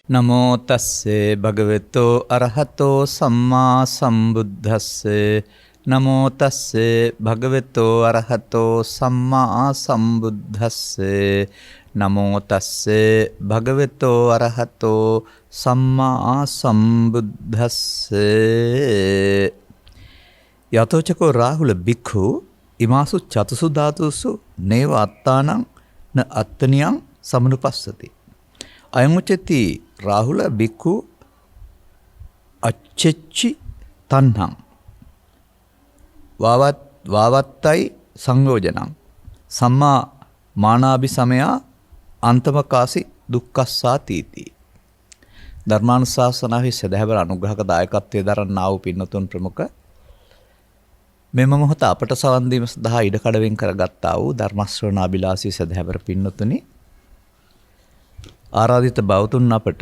නමෝ තස්සේ භගවතෝ අරහතෝ සම්මා සම්බුද්දස්සේ නමෝ තස්සේ භගවතෝ අරහතෝ සම්මා සම්බුද්දස්සේ නමෝ තස්සේ භගවතෝ අරහතෝ සම්මා සම්බුද්දස්සේ යතෝචකෝ රාහුල බික්ඛු ඉමාසු චතුසු ධාතුසු නේව අත්තානං න අත්තනියං සමනුපස්සති අයමුචති රාහුල බික්ඛු අච්චෙච්චි තණ්හං වාවත්තයි සංයෝජනං සම්මා මානාභි සමයා අන්තමකාසි දුක්ඛස්සාතීති ධර්මානුශාසනාවේ සදහවර අනුග්‍රහක දායකත්වයේ දරන්නා වූ පින්නතුන් ප්‍රමුඛ මෙම මොහොත අපට සවන් දීම සඳහා ඉඩ කඩවෙන් කරගත්තා වූ ධර්ම ශ්‍රවණාබිලාසී සදහවර පින්නතුනි ආරාධිත බෞතුන් අපට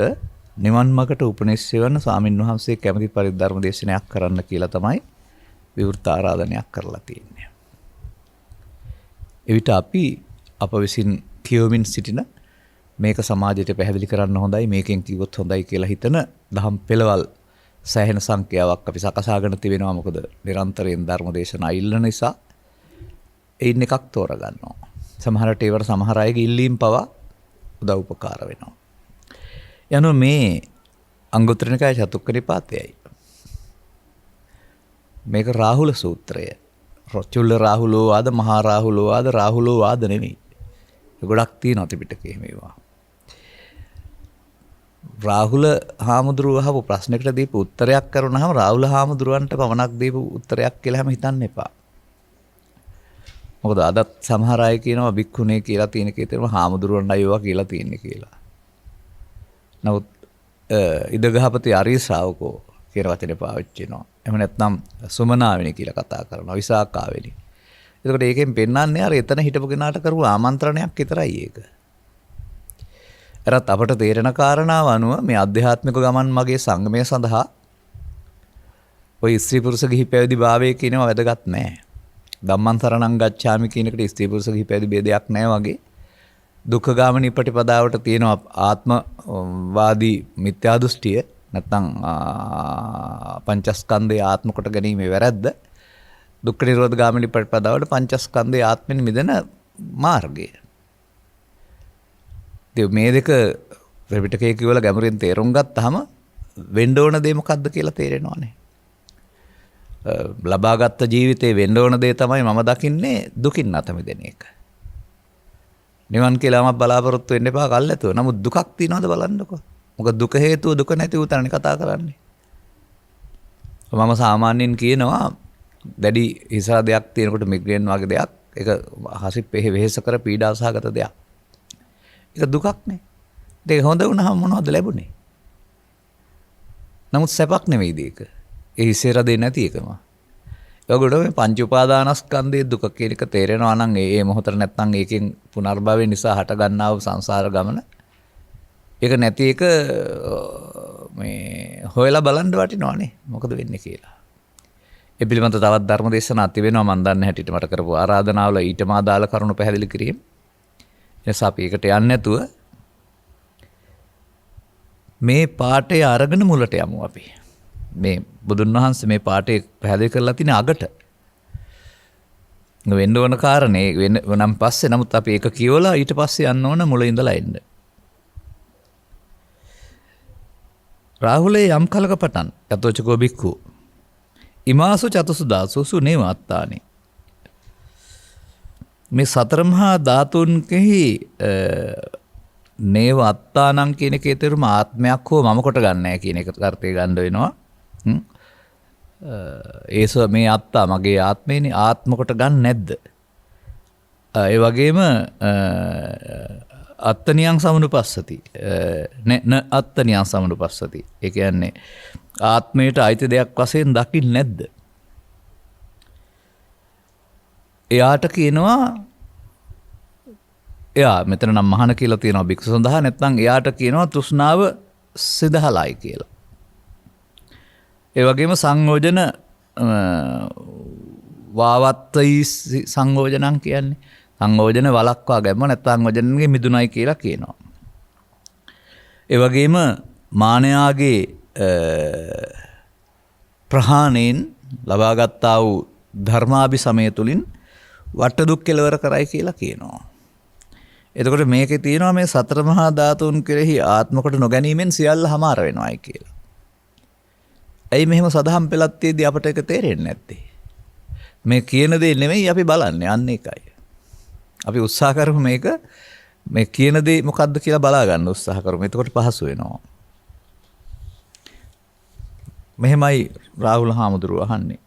නිවන් මාර්ගට උපනිශ්‍රය වන ස්වාමින් වහන්සේ කැමැති පරිදි ධර්ම දේශනයක් කරන්න කියලා තමයි විවෘත ආරාධනයක් කරලා තියෙන්නේ. එවිට අපි අප විසින් කියවමින් සිටින මේක සමාජයට පැහැදිලි කරන්න හොඳයි මේකෙන් කිව්වොත් හොඳයි කියලා හිතන දහම් පෙළවල් සෑහෙන සංඛ්‍යාවක් අපි සකසාගෙන තිබෙනවා. මොකද නිරන්තරයෙන් ධර්ම දේශනා ඉල්ලන නිසා එයින් එකක් තෝරගන්නවා. සමහරට ඒවට සමහර අයගේ ඉල්ලීම් පවා උදව් උපකාර වෙනවා. යනු මේ අංගුත්තර නිකාය චතුක්ක නිපාතයයි. මේක රාහුල සූත්‍රය. චුල්ල රාහුලෝ වාද මහා රාහුලෝ වාද රාහුලෝ වාද නෙමෙයි. ගොඩක් තියෙනවා ත්‍රිපිටකයේ මේවා. රාහුල හාමුදුරුවෝ අහපු ප්‍රශ්නයකට දීපු උත්තරයක් කරුණාම රාහුල හාමුදුරුවන්ට පමණක් දීපු උත්තරයක් කියලා හැම හිතන්න එපා. මොකද අදත් සමහර අය කියනවා බික්ඛුනේ කියලා තියෙන කේතරම හාමුදුරුවන්ට අයවා කියලා තියෙන්නේ කියලා. නමුත් ඉදගහපති ආර්ය ශ්‍රාවකෝ කියන වචනේ පාවිච්චි වෙනවා. එහෙම නැත්නම් සුමනාවෙනි කියලා කතා කරනවා විසාකාවෙනි. එතකොට ඒකෙන් පෙන්වන්නේ අර එතන හිටපු කෙනාට කරපු ආමන්ත්‍රණයක් විතරයි ඒක. එරත් අපට තේරෙන කාරණාව අනුව මේ අධ්‍යාත්මික ගමන් මගේ සංගමය සඳහා ඔය ස්ත්‍රී පුරුෂ ගිහි පැවිදි භාවයේ කියනවා වැදගත් නැහැ. ධම්මං සරණං ගච්ඡාමි කියන එකට ස්ත්‍රී පුරුෂ ගිහි පැවිදි ભેදයක් නැහැ වගේ. දුක්ඛ ගාමිනී ප්‍රතිපදාවට තියෙන ආත්මවාදී මිත්‍යා දෘෂ්ටිය නැත්නම් පංචස්කන්ධයේ ආත්ම කොට ගැනීමේ වැරද්ද. දුක්ඛ නිරෝධ ගාමිනී ප්‍රතිපදාවට පංචස්කන්ධයේ ආත්මෙන් මිදෙන මාර්ගය. මේ දෙක ත්‍රිපිටකයේ කියවල ගැඹුරින් තේරුම් ගත්තාම වෙන්න ඕන දේ මොකක්ද කියලා තේරෙනවානේ. ලබාගත් ජීවිතේ වෙන්න ඕන දේ තමයි මම දකින්නේ දුකින් නැත මිදෙන එක. නිවන් කියලාම බලාපොරොත්තු වෙන්න එපා කල්ැතුව. නමුත් දුකක් තියනවද බලන්නකෝ. මොකද දුක හේතුව දුක නැති උතරනේ කතා කරන්නේ. මම සාමාන්‍යයෙන් කියනවා දැඩි හිසාදයක් තියෙනකොට මිග්‍රේන් වගේ දෙයක් ඒක හසිප් වෙහෙස කර පීඩාසහගත දෙයක්. ඒක දුකක් නේ. ඒක හොඳ වුණාම මොනවද ලැබුණේ? නමුත් සැපක් නෙවෙයිද ඒක? ඒ හිසේර දෙන්නේ නැති එකම. ඒගොල්ලෝ මේ පංච උපාදානස්කන්ධයේ දුක කියන එක තේරෙනවා නම් ඒ මොහොතට නැත්නම් ඒකෙන් පුනර්භවය නිසා හට ගන්නා වූ සංසාර ගමන ඒක නැති එක මේ හොයලා බලන්න වටිනවනේ මොකද වෙන්නේ කියලා. ඒ පිළිබඳව තවත් ධර්ම දේශනා තිබෙනවා මම දන්නේ හැටියට මට කරපු ආරාධනාවල ඊටම අදාළ කරුණු පැහැදිලි කිරීම. එනිසා අපි ඒකට යන්නේ නැතුව මේ පාඩේ අරගෙන මුලට යමු අපි. මේ බුදුන් වහන්සේ මේ පාඩේ පැහැදිලි කරලා තියෙන අගට. වෙන්න ඕන කාරණේ වෙනම් පස්සේ නමුත් අපි ඒක කියවලා ඊට පස්සේ යන්න ඕන මුල ඉඳලා එන්න. රාහුලේ යම් කලක පටන් යතෝචකෝ බික්ඛු ඉමාසු චතුසු දාසුසු නේවත්තානි මේ සතර මහා ධාතුන්ගෙහි නේව අත්තානං කියන එකේ තේරුම ආත්මයක් හෝ මම කොට ගන්නෑ කියන එක අර්ථය ගන්න වෙනවා. ඒස මේ අත්තා මගේ ආත්මේනේ ආත්ම කොට ගන්න නැද්ද? ඒ වගේම අත්තනියං සමනුපස්සති න අත්තනියං සමනුපස්සති. ඒ කියන්නේ ආත්මයට අයිති දෙයක් වශයෙන් දකින්නේ නැද්ද? එයාට කියනවා එයා මෙතන නම් මහාන කියලා තියෙනවා භික්ෂු සඳහා නැත්නම් එයාට කියනවා තෘෂ්ණාව සිදහලයි කියලා. ඒ වගේම සංයෝජන වාවත්තයි සංයෝජනං කියන්නේ සංයෝජන වලක්වා ගැනීම නැත්නම් සංයෝජනගේ මිදුණයි කියලා කියනවා. ඒ වගේම මානයාගේ ප්‍රහාණයෙන් ලබාගත්තා වූ ධර්මාභිසමය තුළින් වට දුක් කෙලවර කරයි කියලා කියනවා. එතකොට මේකේ තියෙනවා මේ සතර මහා ධාතුන් කෙරෙහි ආත්ම කොට නොගැනීමෙන් සියල්ල හමාර වෙනවායි කියලා. ඇයි මෙහෙම සදහම් පෙළක් තියදී අපට ඒක තේරෙන්නේ නැත්තේ? මේ කියන දේ නෙමෙයි අපි බලන්නේ, අන්න ඒකයි. අපි උත්සාහ කරමු මේක මේ කියන දේ මොකද්ද කියලා බලා ගන්න උත්සාහ කරමු. එතකොට පහසු වෙනවා. මෙහෙමයි රාහුල හාමුදුරුවෝ අහන්නේ.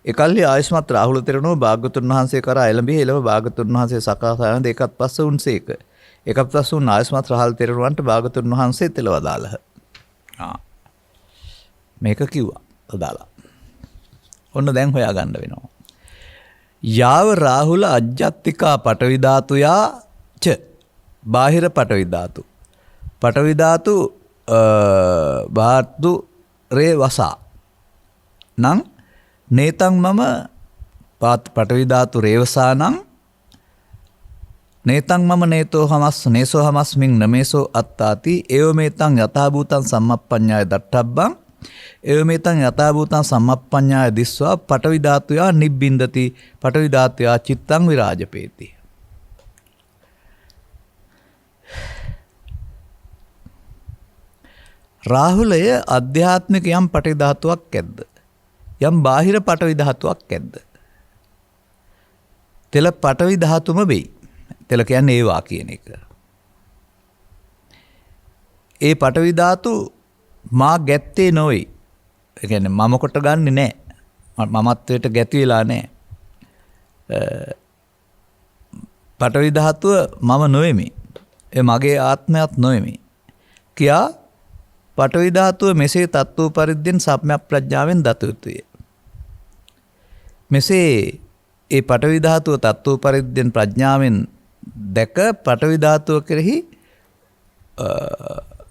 එකල්හි ආයුෂ්මත් රාහුල තෙරණුව භාග්‍යවතුන් වහන්සේ කරා එළඹී එළව භාග්‍යවතුන් වහන්සේ සකාසායන දෙකත් පස්ස උන්සේක. එකත් පස්ස උන් ආයුෂ්මත් රාහුල තෙරණුවන්ට භාග්‍යවතුන් වහන්සේ තෙලවදාලහ. මේක කිව්වා අදාලා. ඔන්න දැන් හොයාගන්න වෙනවා. යාව රාහුල අජ්ජත්තිකා පඨවි ධාතුයා ච බාහිර පඨවි ධාතු. පඨවි ධාතු බාතු රේ වසා නං නේතං මම පඨවි ධාතු රේවසා නං නේතං මම නේතෝ හමස් නේසෝ හමස්මින් නමේසෝ අත්තාති ඒව මේතං යථා භූතං සම්මප්පඤ්ඤාය දට්ඨබ්බං ඒව මේතං යථා භූතං සම්මප්පඤ්ඤාය දිස්වා පඨවි ධාතුයා නිබ්බින්දති පඨවි ධාතුයා චිත්තං විරාජපේති. රාහුලය අධ්‍යාත්මික යම් පඨවි ධාතුවක් ඇද්ද? යම් බාහිර පඨවි ධාතුවක් ඇද්ද? තෙල පඨවි ධාතුම වෙයි. තෙල කියන්නේ ඒවා කියන එක. ඒ පඨවි ධාතු මා ගැත්තේ නොවේ. ඒ කියන්නේ මම කොට ගන්නෙ නෑ. මමත්වයට ගැති වෙලා නෑ. පඨවි ධාතුව මම නොවෙමි. ඒ මගේ ආත්මයක් නොවෙමි. කියා පඨවි ධාතුව මෙසේ තත්ත්ව පරිද්දෙන් සම්‍යක් ප්‍රඥාවෙන් දත යුතුය. මෙසේ ඒ පඨවි ධාතුව තත්ත්ව පරිද්දෙන් ප්‍රඥාවෙන් දැක පඨවි ධාතුව කෙරෙහි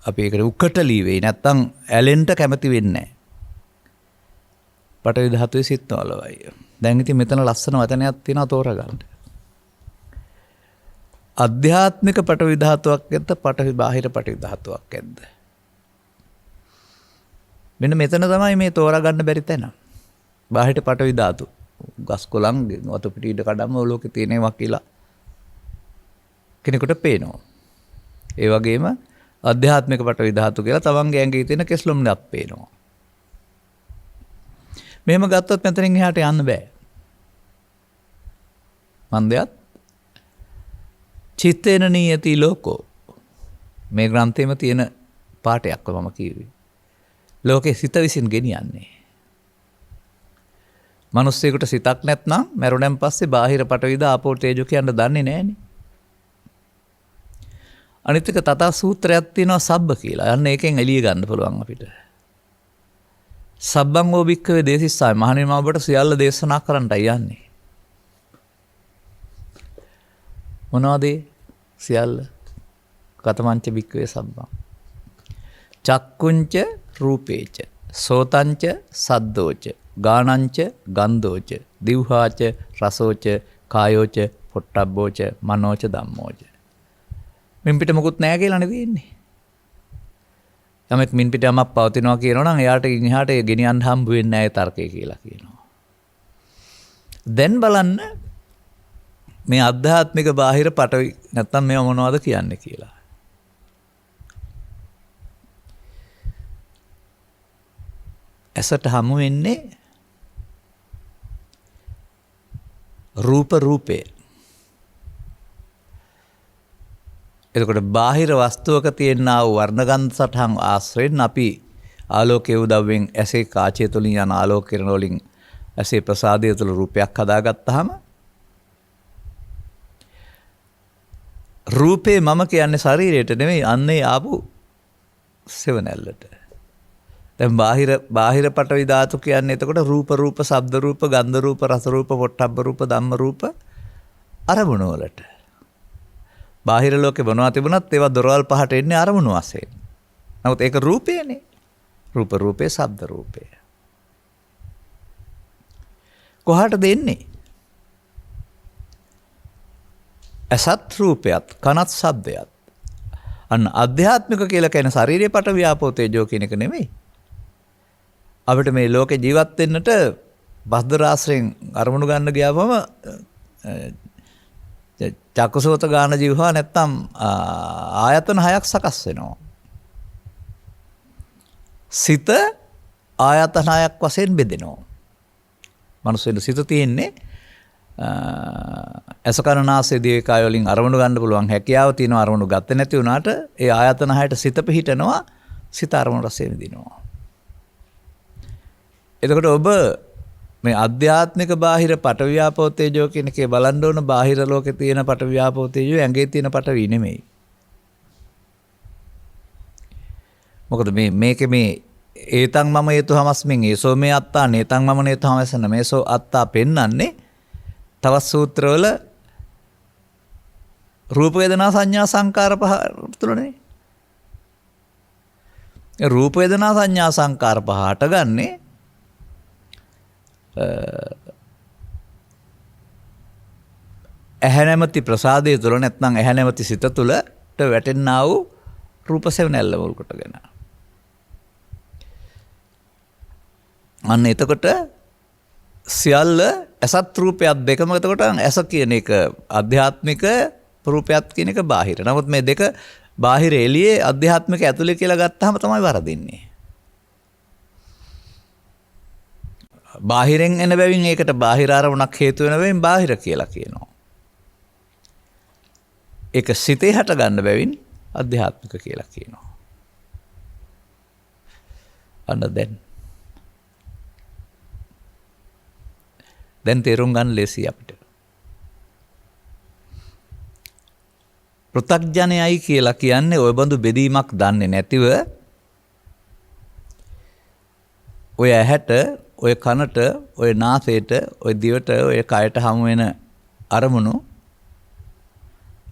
අපි ඒකට උකටලී වෙයි නැත්තම් ඇලෙන්ට කැමති වෙන්නේ නැහැ. පඨවි ධාතුවේ සිත් නොලවයි. දැන් ඉතින් මෙතන ලස්සන වචනයක් තියෙනවා තෝරගන්න. අධ්‍යාත්මික පඨවි ධාතුවක් ඇද්ද පඨවි බාහිර පඨවි ධාතුවක් ඇද්ද? මෙන්න මෙතන තමයි මේ තෝරාගන්න බැරි තැන. බාහිර පඨවි ධාතු ගස් කොළන් වතු පිටි ඉඩ කඩම්ම ලෝකේ තියෙනවා කියලා කෙනෙකුට පේනවා. ඒ වගේම අධ්‍යාත්මික පඨවි ධාතු කියලා තමන්ගේ ඇඟේ තියෙන කෙස්ලොම්නක් පේනවා. මෙහෙම ගත්තොත් මෙතනින් එහාට යන්න බෑ. මන්දයත් චිත්තේන නීයති ලෝකෝ මේ ග්‍රන්ථයේම තියෙන පාඩයක් මම කියුවේ. ලෝකේ සිත විසින් ගෙනියන්නේ. මිනිස්සෙකුට සිතක් නැත්නම් මරුණන් පස්සේ බාහිර පඨවිද ආපෝ තේජෝ කියන්න දන්නේ නැහනේ. අනිත් එක තථා සූත්‍රයක් තියෙනවා සබ්බ කියලා. යන්න ඒකෙන් එළිය ගන්න පුළුවන් අපිට. සබ්බං වූ භික්ඛවේ දේසිස්සාය මහණෙනි මම ඔබට සියල්ල දේශනා කරන්නයි යන්නේ. මොනවද සියල්ල? කතමංච භික්ඛවේ සබ්බං. චක්කුංච රූපේච සෝතංච සද්දෝච ගානංච ගන්ධෝච දිව්හාච රසෝච කායෝච පොට්ටබ්බෝච මනෝච ධම්මෝච. මින් පිට මොකුත් නැහැ කියලානේ තියෙන්නේ. යමෙක් මින් පිට යමක් පවතිනවා කියනවා නම් එයාට ඉහාට ගෙනියන්න හම්බ වෙන්නේ නැහැ තර්කය කියලා කියනවා. දැන් බලන්න මේ අධ්‍යාත්මික බාහිර පටවි නැත්තම් මේව මොනවද කියන්නේ කියලා. ඇසට හමු වෙන්නේ රූපේ. එතකොට බාහිර වස්තුවක තියෙනා වූ වර්ණගන්ධ සටහන් ආශ්‍රයෙන් අපි ආලෝකයේ උදව්වෙන් ඇසේ කාචය තුලින් යන ආලෝක කිරණ වලින් ඇසේ ප්‍රසාදය තුළ රූපයක් හදාගත්තාම රූපේ මම කියන්නේ ශරීරයට නෙමෙයි අන්නේ ආපු සෙවණැල්ලට. දැන් බාහිර පටවි ධාතු කියන්නේ එතකොට රූප ශබ්ද රූප ගන්ධ රූප රස රූප පොට්ටබ්බ රූප ධම්ම රූප අරමුණු වලට. බාහිර ලෝකේ මොනවා තිබුණත් ඒවා දොරවල් පහට එන්නේ අරමුණු වශයෙන්. නමුත් ඒක රූපේනේ. රූපේ ශබ්ද රූපේ. කොහාටද එන්නේ? ඇසත් රූපයත් කනත් ශබ්දයත්. අන්න අධ්‍යාත්මික කියලා කියන ශාරීරික පට ව්‍යාපෝ තේජෝ කියන එක නෙමෙයි. අපිට මේ ලෝකේ ජීවත් වෙන්නට බස්දරාශ්‍රයෙන් අරමුණු ගන්න ගියාම චක්කසෝත ගාන ජීවහා නැත්තම් ආයතන හයක් සකස් වෙනවා. සිත ආයතන හයක් වශයෙන් බෙදෙනවා. මනුස්සයෙක් සිත තියෙන්නේ අසකරණාසේ දිවකාය වලින් අරමුණු ගන්න පුළුවන් හැකියාව තියෙන අරමුණු ගත්තේ නැති වුණාට ඒ ආයතන හයට සිත පිහිටනවා සිත අරමුණු රසයෙන් විඳිනවා. එතකොට ඔබ මේ අධ්‍යාත්මික බාහිර පටවියාපෝ තේජෝ කියන එකේ බලන්න ඕන බාහිර ලෝකේ තියෙන පටවියාපෝ තේජෝ ඇඟේ තියෙන පටවි නෙමෙයි. මොකද මේකේ මේ ඒතං මම හේතු හමස්මින් ඒසෝ මේ අත්තා නේතං මම නේතු හමසන මේසෝ අත්තා පෙන්නන්නේ තවත් සූත්‍රවල රූප වේදනා සංඥා සංකාර පහ තුලනේ. රූප වේදනා සංඥා සංකාර පහ හටගන්නේ ඇහැ නැමැති ප්‍රසාදය තුළ නැත්නම් ඇහැ නැමැති සිත තුළට වැටෙන්නා වූ රූප සෙවණැල්ල මුල් කොටගෙන. අන්න එතකොට සියල්ල ඇසත් රූපයක් දෙකම එතකොට ඇස කියන එක අධ්‍යාත්මික රූපයක් කියන එක බාහිර. නමුත් මේ දෙක බාහිර එළියේ අධ්‍යාත්මික ඇතුලේ කියලා ගත්තාම තමයි වරදින්නේ. බාහිරෙන් එන බැවින් ඒකට බාහිර අරමුණක් හේතු වෙන බැවින් බාහිර කියලා කියනවා. ඒක සිතේ හට ගන්න බැවින් අධ්‍යාත්මික කියලා කියනවා. අන්න දැන් තේරුම් ගන්න ලේසි අපිට. පෘථග්ජනයයි කියලා කියන්නේ ඔය බඳු බෙදීමක් දන්නේ නැතිව ඔය ඇහැට ඔය කනට ඔය නාසයට ඔය දිවට ඔය කයට හමු වෙන අරමුණු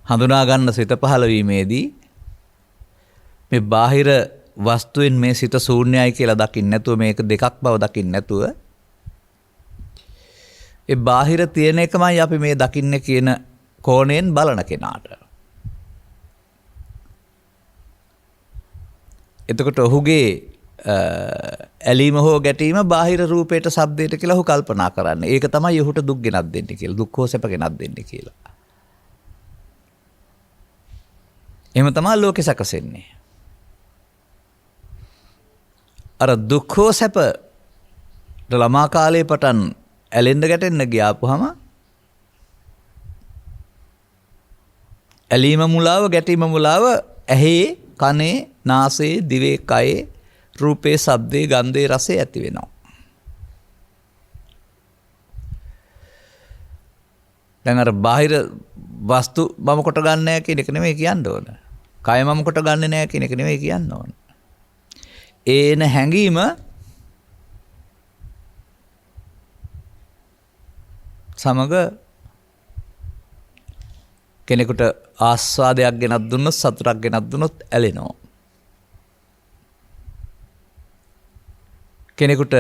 හඳුනා ගන්න සිත පහළ වීමේදී මේ බාහිර වස්තුවෙන් මේ සිත ශූන්‍යයි කියලා දකින්න නැතුව මේක දෙකක් බව දකින්න නැතුව ඒ බාහිර තියෙන එකමයි අපි මේ දකින්නේ කියන කෝණයෙන් බලන කෙනාට. එතකොට ඔහුගේ ඇලීම හෝ ගැටීම බාහිර රූපයට ශබ්දයට කියලා ඔහු කල්පනා කරන්නේ. ඒක තමයි ඔහුට දුක් ගෙනත් දෙන්නේ කියලා. දුක් හෝ සැප ගෙනත් දෙන්නේ කියලා. එහෙම තමයි ලෝකෙ සැකසෙන්නේ. අර දුක් හෝ සැප ළමා කාලේ පටන් ඇලෙන්න ගැටෙන්න ගියාපුවම ඇලීම මුලාව ගැටීම මුලාව ඇහි කනේ නාසයේ දිවේ කයේ රූපේ ශබ්දේ ගන්ධේ රසේ ඇති වෙනවා. දැන් අර බාහිර වස්තු මම කොට ගන්න නැහැ කියන එක නෙමෙයි කියන්න ඕන. කය මම කොට ගන්නෙ නැහැ කියන එක නෙමෙයි කියන්න ඕන. ඒන හැඟීම සමග කෙනෙකුට ආස්වාදයක් ගෙනත් දුන්නොත් සතුටක් ගෙනත් දුන්නොත් ඇලෙනවා. කෙනෙකුට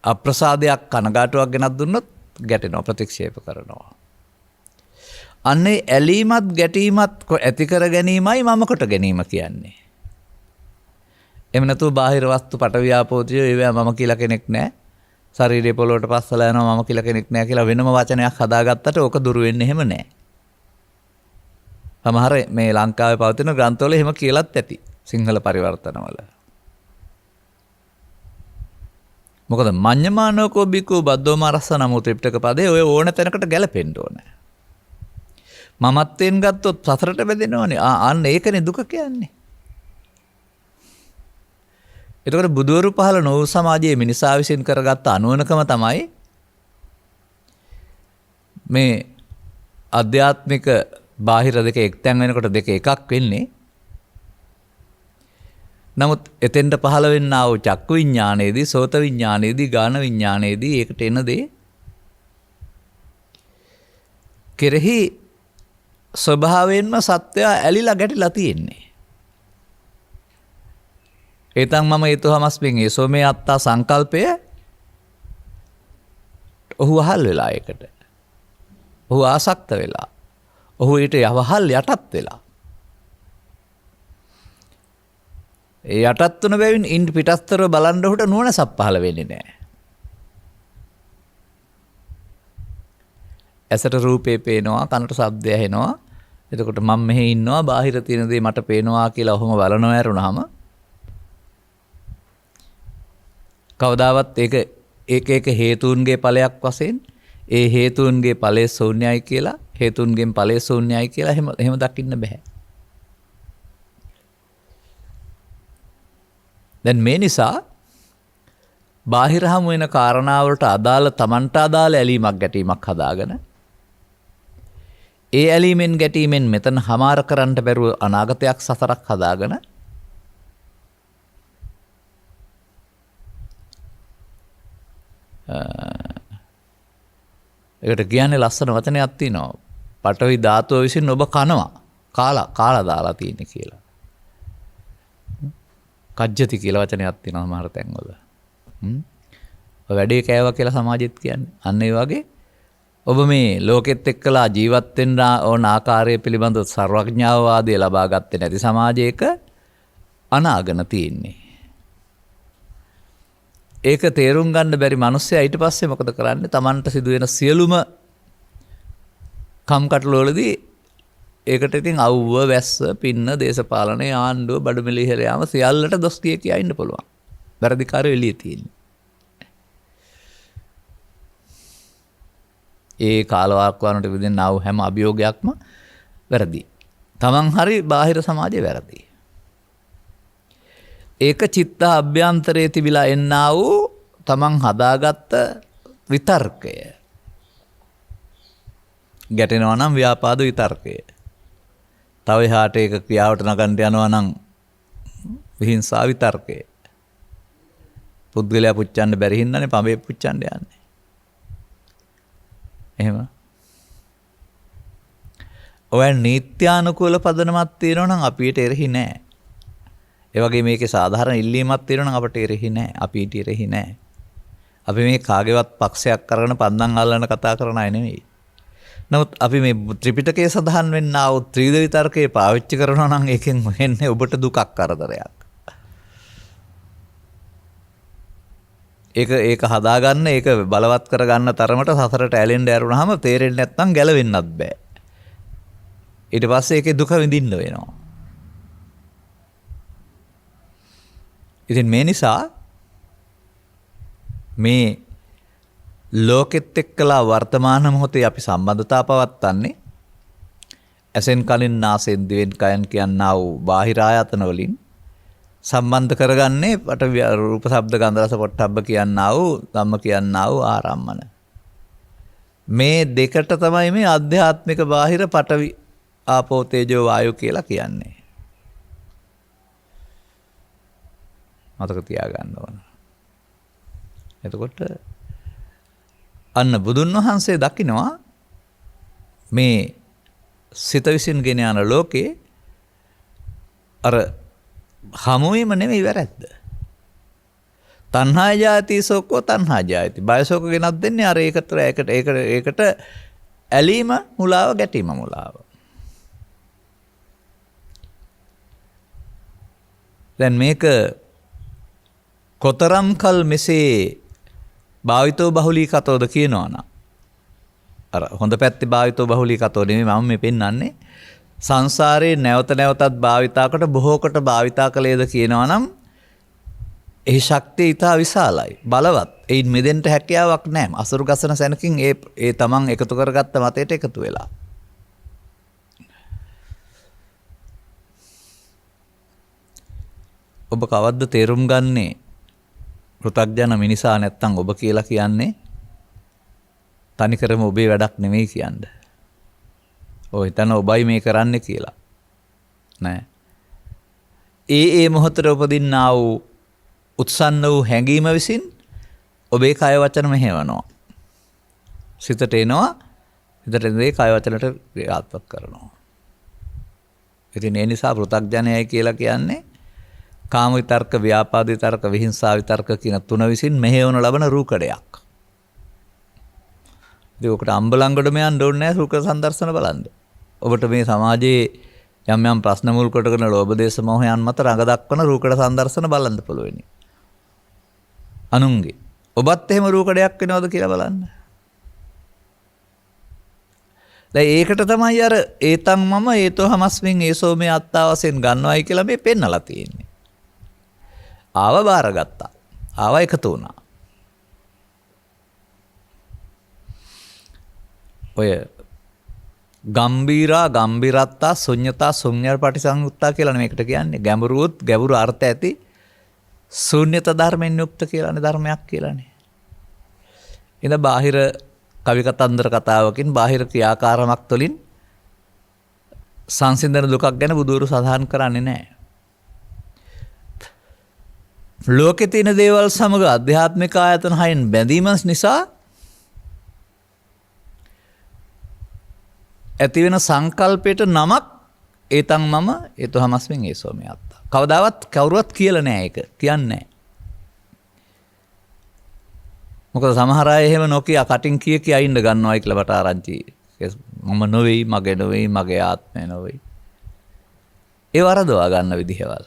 අප්‍රසාදයක් කනගාටුවක් ගෙනත් දුන්නොත් ගැටෙනවා ප්‍රතික්ෂේප කරනවා. අන්නේ ඇලීමත් ගැටීමත් ඇති කර ගැනීමයි මම කොට ගැනීම කියන්නේ. එහෙම නැතුව බාහිර වස්තු පටවියාපෝතිය ඒවා මම කියලා කෙනෙක් නැහැ. ශරීරයේ පොළොවට පස්සලා යනවා මම කියලා කෙනෙක් නැහැ කියලා වෙනම වචනයක් හදාගත්තට ඕක දුරු වෙන්නේ එහෙම නැහැ. සමහර මේ ලංකාවේ පවතින ග්‍රන්ථවල එහෙම කියලාත් ඇති සිංහල පරිවර්තනවල. මොකද මඤ්ඤමානෝකෝ බිකෝ බද්දෝමාරස්ස නමෝ ත්‍රිපිටක පදේ ඔය ඕන තැනකට ගැලපෙන්න ඕනේ. මමත්වෙන් ගත්තොත් සසරට බැඳෙනවනේ. අන්න ඒකනේ දුක කියන්නේ. එතකොට බුදුවරු පහළ නොවු සමාජයේ මිනිසා විසින් කරගත්ත අනුවණකම තමයි මේ අධ්‍යාත්මික බාහිර දෙක එක්තැන් වෙනකොට දෙක එකක් වෙන්නේ. නමුත් එතෙන්ට පහළ වෙන්නා වූ චක්කු විඥානයේදී සෝත විඥානයේදී ගාන විඥානයේදී ඒකට එන දේ කෙරෙහි ස්වභාවයෙන්ම සත්‍යය ඇලිලා ගැටිලා තියෙන්නේ. ඒතං මම හේතුහමස්මින් ඒසෝ මේ අත්තා සංකල්පය ඔහු අහල් වෙලා ඒකට. ඔහු ආසක්ත වෙලා. ඔහු ඊට යවහල් යටත් වෙලා. ඒ යටත් වන බැවින් ඉන් පිටස්තරව බලන්න ඔහුට නුවණසක් පහළ වෙන්නේ නැහැ. ඇසට රූපේ පේනවා, කනට ශබ්දය ඇහෙනවා. එතකොට මම මෙහි ඉන්නවා, බාහිර තියෙන දේ මට පේනවා කියලා ඔහොම බලනවා ඇරුණාම කවදාවත් ඒක හේතුන්ගේ ඵලයක් වශයෙන් ඒ හේතුන්ගේ ඵලයේ ශූන්‍යයි කියලා, හේතුන්ගෙන් ඵලයේ ශූන්‍යයි කියලා එහෙම දකින්න බෑ. දැන් මේ නිසා බාහිර හමු වෙන කාරණාවලට අදාළ තමන්ට අදාළ ඇලීමක් ගැටීමක් හදාගෙන ඒ ඇලීමෙන් ගැටීමෙන් මෙතන හමාර කරන්න බැරුව අනාගතයක් සසරක් හදාගෙන ඒකට කියන්නේ ලස්සන වචනයක් තියෙනවා. පඨවි ධාතුව විසින් ඔබ කනවා. කාලා දාලා තියෙන්නේ කියලා. කජ්ජති කියලා වචනයක් තියෙනවා සමහර තැන්වල. ඔය වැඩේ කෑවා කියලා සමාජෙත් කියන්නේ. අන්න ඒ වගේ ඔබ මේ ලෝකෙත් එක්කලා ජීවත් වෙන්න ඕන ආකාරය පිළිබඳව සර්වඥාවාදය ලබා ගත්තේ නැති සමාජයක අනාගන තියෙන්නේ. ඒක තේරුම් ගන්න බැරි මිනිස්සයා ඊට පස්සේ මොකද කරන්නේ? Tamanට සිදුවෙන සියලුම කම්කටොළු වලදී ඒකට ඉතින් අවුව, වැස්ස, පින්න, දේශපාලනය, ආණ්ඩුව, බඩමිලි ඉහළ යාම සියල්ලට දොස් කියා ඉන්න පුළුවන්. වැරදිකාරයෝ එළියේ තියෙන්නේ. ඒ කාලවාක්වානුවට විදින් ආව හැම අභියෝගයක්ම වැරදි. Taman හරි බාහිර සමාජයේ වැරදි. ඒක චිත්ත අභ්‍යන්තරයේ තිබිලා එන්නා වූ Taman හදාගත්ත විතර්කය. ගැටෙනවා නම් ව්‍යාපාද විතර්කය. තව එහාට ඒක ක්‍රියාවට නගන්න යනවා නම් විහිංසා විතර්කය. පුද්ගලයා පුච්චන්න බැරි හින්දානේ පඹේ පුච්චන්න යන්නේ. එහෙම. ඔය නීත්‍යානුකූල පදනමක් තියෙනවා නම් අපිට එරෙහි නෑ. ඒ වගේ මේකේ සාධාරණ ඉල්ලීමක් තියෙනවා නම් අපට එරෙහි නෑ. අපිට එරෙහි නෑ. අපි මේ කාගේවත් පක්ෂයක් කරගෙන පන්දම් අල්ලන කතා කරන අය නෙමෙයි. නමුත් අපි මේ ත්‍රිපිටකයේ සඳහන් වෙන්නා වූ ත්‍රිවිධ විතර්කයේ පාවිච්චි කරනවා නම් ඒකෙන් වෙන්නේ ඔබට දුකක් කරදරයක්. ඒක හදාගන්න, ඒක බලවත් කරගන්න තරමට සසරට ඇලෙන්න ඇරුණාම තේරෙන්නේ නැත්නම් ගැලවෙන්නත් බෑ. ඊට පස්සේ ඒකේ දුක විඳින්න වෙනවා. ඉතින් මේ නිසා මේ ලෝකෙත් එක්කලා වර්තමාන මොහොතේ අපි සම්බන්ධතා පවත්න්නේ ඇසෙන් කලින් නාසයෙන් දිවෙන් කයෙන් කියනා වූ බාහිර ආයතන වලින් සම්බන්ධ කරගන්නේ රූප ශබ්ද ගන්ධ රස පොට්ටබ්බ කියනා වූ ධම්ම කියනා වූ ආරම්මන. මේ දෙකට තමයි මේ ආධ්‍යාත්මික බාහිර පඨවි ආපෝ තේජෝ වායු කියලා කියන්නේ. මතක තියාගන්න ඕන. එතකොට අන්න බුදුන් වහන්සේ දකිනවා මේ සිත විසින් ගෙන යන ලෝකේ අර හමුවීම නෙමෙයි වැරැද්ද. තණ්හා ජාති සෝකෝ තණ්හා ජාති. බයසෝක ගෙනත් දෙන්නේ අර ඒකට ඇලීම මුලාව, ගැටීම මුලාව. දැන් මේක කොතරම් කල් මෙසේ භාවිතෝ බහුලීකතෝද කියනවා නම් අර හොඳ පැත්තේ භාවිතෝ බහුලීකතෝ නෙමෙයි මම මේ පෙන්නන්නේ. සංසාරේ නැවත නැවතත් භාවිතාකට බොහෝකට භාවිතා කළේද කියනවා නම් එහි ශක්තිය ඉතා විශාලයි, බලවත්. ඒයින් මෙදෙන්න හැකියාවක් නැහැ. අසුරු ගසන සැනකින් ඒ තමන් එකතු කරගත්ත මතයට එකතු වෙලා. ඔබ කවද්ද තේරුම් ගන්නේ පෘථග්ජන මිනිසා නැත්තම් ඔබ කියලා කියන්නේ තනිකරම ඔබේ වැඩක් නෙමෙයි කියන්නේ. ඔය හිතන ඔබයි මේ කරන්නේ කියලා. නෑ. ඒ මොහොතේ උපදින්නා වූ උත්සන්න වූ හැඟීම විසින් ඔබේ කය වචන මෙහෙවනවා. සිතට එනවා. හිතට එන්නේ කය වචනට ක්‍රියාත්මක කරනවා. ඉතින් ඒ නිසා පෘථග්ජනයයි කියලා කියන්නේ කාම විතර්ක, ව්‍යාපාද විතර්ක, විහිංසා විතර්ක කියන තුන විසින් මෙහෙවන ලබන රූකඩයක්. ඉතින් ඔකට අම්බලංගොඩම යන්න ඕනේ නැහැ රූක සම්දර්ශන බලන්න. ඔබට මේ සමාජයේ යම් යම් ප්‍රශ්න මුල් කොටගෙන ලෝභ දේශ මොහයන් මත රඟ දක්වන රූකඩ සංදර්ශන බලන්න පුළුවනි. අනුන්ගේ. ඔබත් එහෙම රූකඩයක් වෙනවද කියලා බලන්න. දැන් ඒකට තමයි අර ඒතං මම ඒතෝ හමස්මින් ඒසෝ මේ අත්තා වශයෙන් ගන්නවයි කියලා මේ පෙන්නලා තියෙන්නේ. ආව බාරගත්තා. ආව එකතු වුණා. ඔය ගම්බීරා ගම්බීරත්තා ශුන්‍යතා ශුන්‍යර් පටිසංයුක්තා කියලා මේකට කියන්නේ. ගැඹුරුත් ගැඹුරු අර්ථ ඇති ශුන්‍යත ධර්මෙන් යුක්ත කියලානේ ධර්මයක් කියලානේ. ඉතින් බාහිර කවි කතන්දර කතාවකින් බාහිර ක්‍රියාකාරමක් තුළින් සංසිඳන දුකක් ගැන බුදුරු සඳහන් කරන්නේ නැහැ. ලෝකේ තියෙන දේවල් සමග අධ්‍යාත්මික ආයතන හයෙන් බැඳීම නිසා ඇති වෙන සංකල්පයට නමක් ඒතං මම ඒතෝ හමස්මින් ඒසෝ මේ අත්තා. කවදාවත් කවුරුවත් කියලා නැහැ ඒක. කියන්නේ නැහැ. මොකද සමහර අය එහෙම නොකිය කටින් කිය ඉන්න ගන්නවා කියලා වට ආරංචි. මම නොවේයි, මගේ නොවේයි, මගේ ආත්මය නොවේයි. ඒ වරදවා ගන්න විදිහවල්.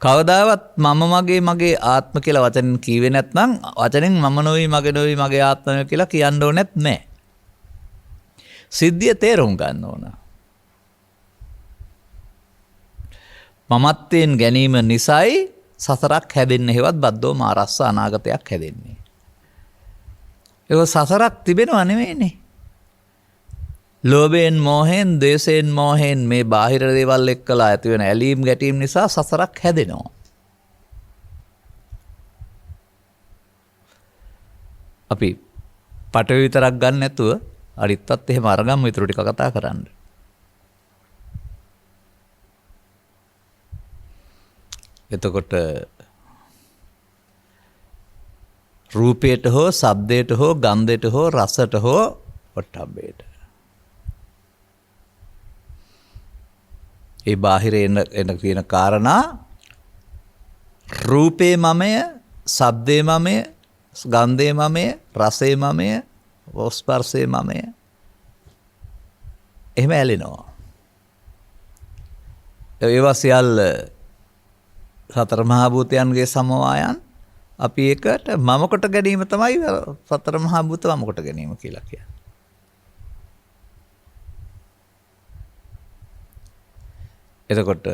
කවදාවත් මම මගේ ආත්ම කියලා වචනෙන් කීවේ නැත්නම් වචනෙන් මම නොවේයි, මගේ නොවේයි, මගේ ආත්මය කියලා කියන්න ඕනෙත් නැහැ. සිද්ධිය තේරුම් ගන්න ඕන. මමත්වයෙන් ගැනීම නිසායි සසරක් හැදෙන්නේ. හේවත් බද්දෝ මාරස්ස අනාගතයක් හැදෙන්නේ. ඒක සසරක් තිබෙනව නෙවෙයිනේ. ලෝභයෙන් මෝහයෙන් ද්වේෂයෙන් මෝහයෙන් මේ බාහිර දේවල් එක්කලා ඇති වෙන ඇලීම් ගැටීම් නිසා සසරක් හැදෙනවා. අපි පටවි විතරක් ගන්න නැතුව අරිත්තත් එහෙම අරගම් විතර ටික කතා කරන්න. එතකොට රූපයට හෝ ශබ්දයට හෝ ගන්ධයට හෝ රසට හෝ පොට්ටබ්බේට ඒ බාහිර එන කියන කාරණා රූපේ මමය, ශබ්දේ මමය, ගන්ධේ මමය, රසේ මමය, ස්පර්ශේ මමය එහෙම ඇලෙනවා. ඒවා සියල්ල සතර මහා භූතයන්ගේ සමவாயයන්. අපි ඒකට මම කොට ගැනීම තමයි සතර මහා භූත මම කොට ගැනීම කියලා කියන්නේ. එතකොට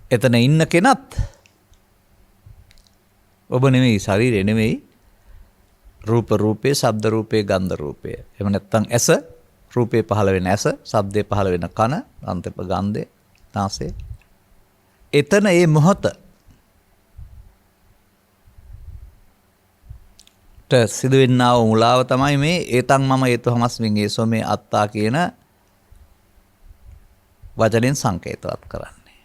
එතන ඉන්න කෙනත් ඔබ නෙමෙයි, ශරීරය නෙමෙයි. රූප රූපේ, ශබ්ද රූපේ, ගන්ධ රූපේ. එහෙම නැත්නම් ඇස රූපේ පහළ වෙන ඇස, ශබ්දේ පහළ වෙන කන, අන්තප ගන්ධේ, නාසය. එතන ඒ මොහොත සිදුවෙන්නා වූ මුලාව තමයි මේ ඒතං මම ඒතෝ හමස්මින් ඒසෝ මේ අත්තා කියන වචනෙන් සංකේතවත් කරන්නේ.